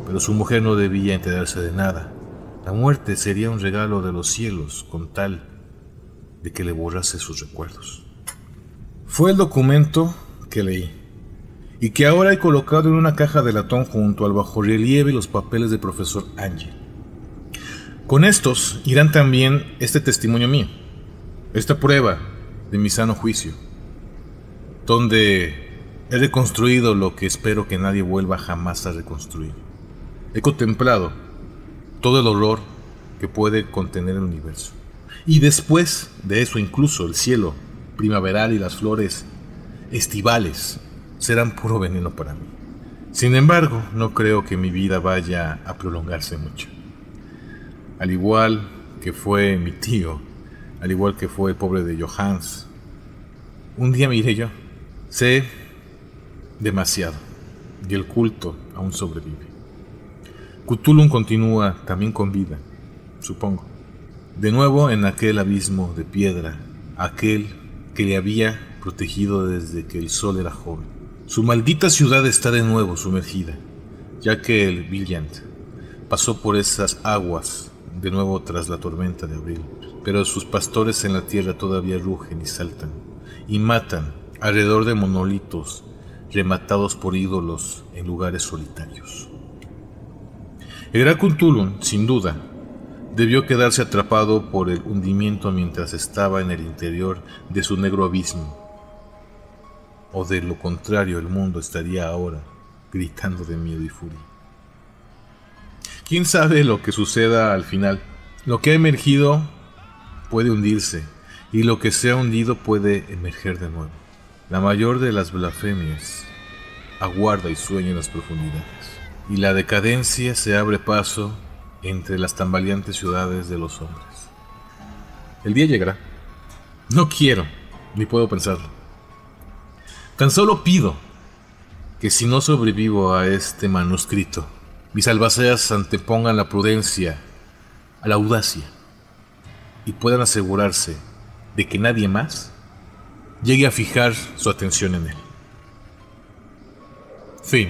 Pero su mujer no debía enterarse de nada. La muerte sería un regalo de los cielos con tal de que le borrase sus recuerdos. Fue el documento que leí y que ahora he colocado en una caja de latón junto al bajorrelieve y los papeles del profesor Angel. Con estos irán también este testimonio mío, esta prueba de mi sano juicio, donde he reconstruido lo que espero que nadie vuelva jamás a reconstruir. He contemplado todo el horror que puede contener el universo. Y después de eso incluso el cielo primaveral y las flores estivales serán puro veneno para mí. Sin embargo, no creo que mi vida vaya a prolongarse mucho. Al igual que fue mi tío, al igual que fue el pobre de Johans, un día me iré yo. Sé demasiado y el culto aún sobrevive. Cthulhu continúa también con vida, supongo. De nuevo en aquel abismo de piedra, aquel que le había protegido desde que el sol era joven. Su maldita ciudad está de nuevo sumergida, ya que el Viljand pasó por esas aguas de nuevo tras la tormenta de abril, pero sus pastores en la tierra todavía rugen y saltan, y matan alrededor de monolitos rematados por ídolos en lugares solitarios. El gran Cthulhu, sin duda, debió quedarse atrapado por el hundimiento mientras estaba en el interior de su negro abismo, o de lo contrario el mundo estaría ahora gritando de miedo y furia. ¿Quién sabe lo que suceda al final? Lo que ha emergido puede hundirse, y lo que se ha hundido puede emerger de nuevo. La mayor de las blasfemias aguarda y sueña en las profundidades, y la decadencia se abre paso entre las tambaleantes ciudades de los hombres. El día llegará. No quiero, ni puedo pensarlo. Tan solo pido que si no sobrevivo a este manuscrito, mis albaceas antepongan la prudencia a la audacia y puedan asegurarse de que nadie más llegue a fijar su atención en él. Fin.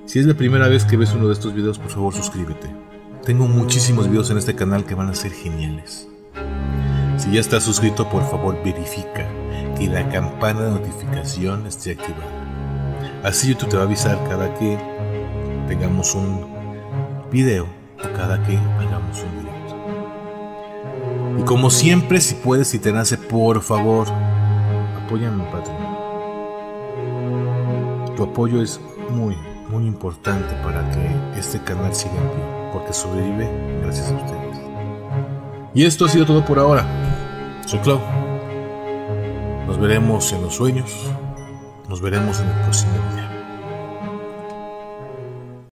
Si es la primera vez que ves uno de estos videos, por favor suscríbete. Tengo muchísimos videos en este canal que van a ser geniales. Si ya estás suscrito, por favor verifica que la campana de notificación esté activada. Así YouTube te va a avisar cada que tengamos un video o cada que hagamos un directo. Y como siempre, si puedes y te nace, por favor, apóyame en Patreon. Tu apoyo es muy importante para que este canal siga en pie, porque sobrevive gracias a ustedes. Y esto ha sido todo por ahora. Soy Clau. Nos veremos en los sueños. Nos veremos en el próximo video.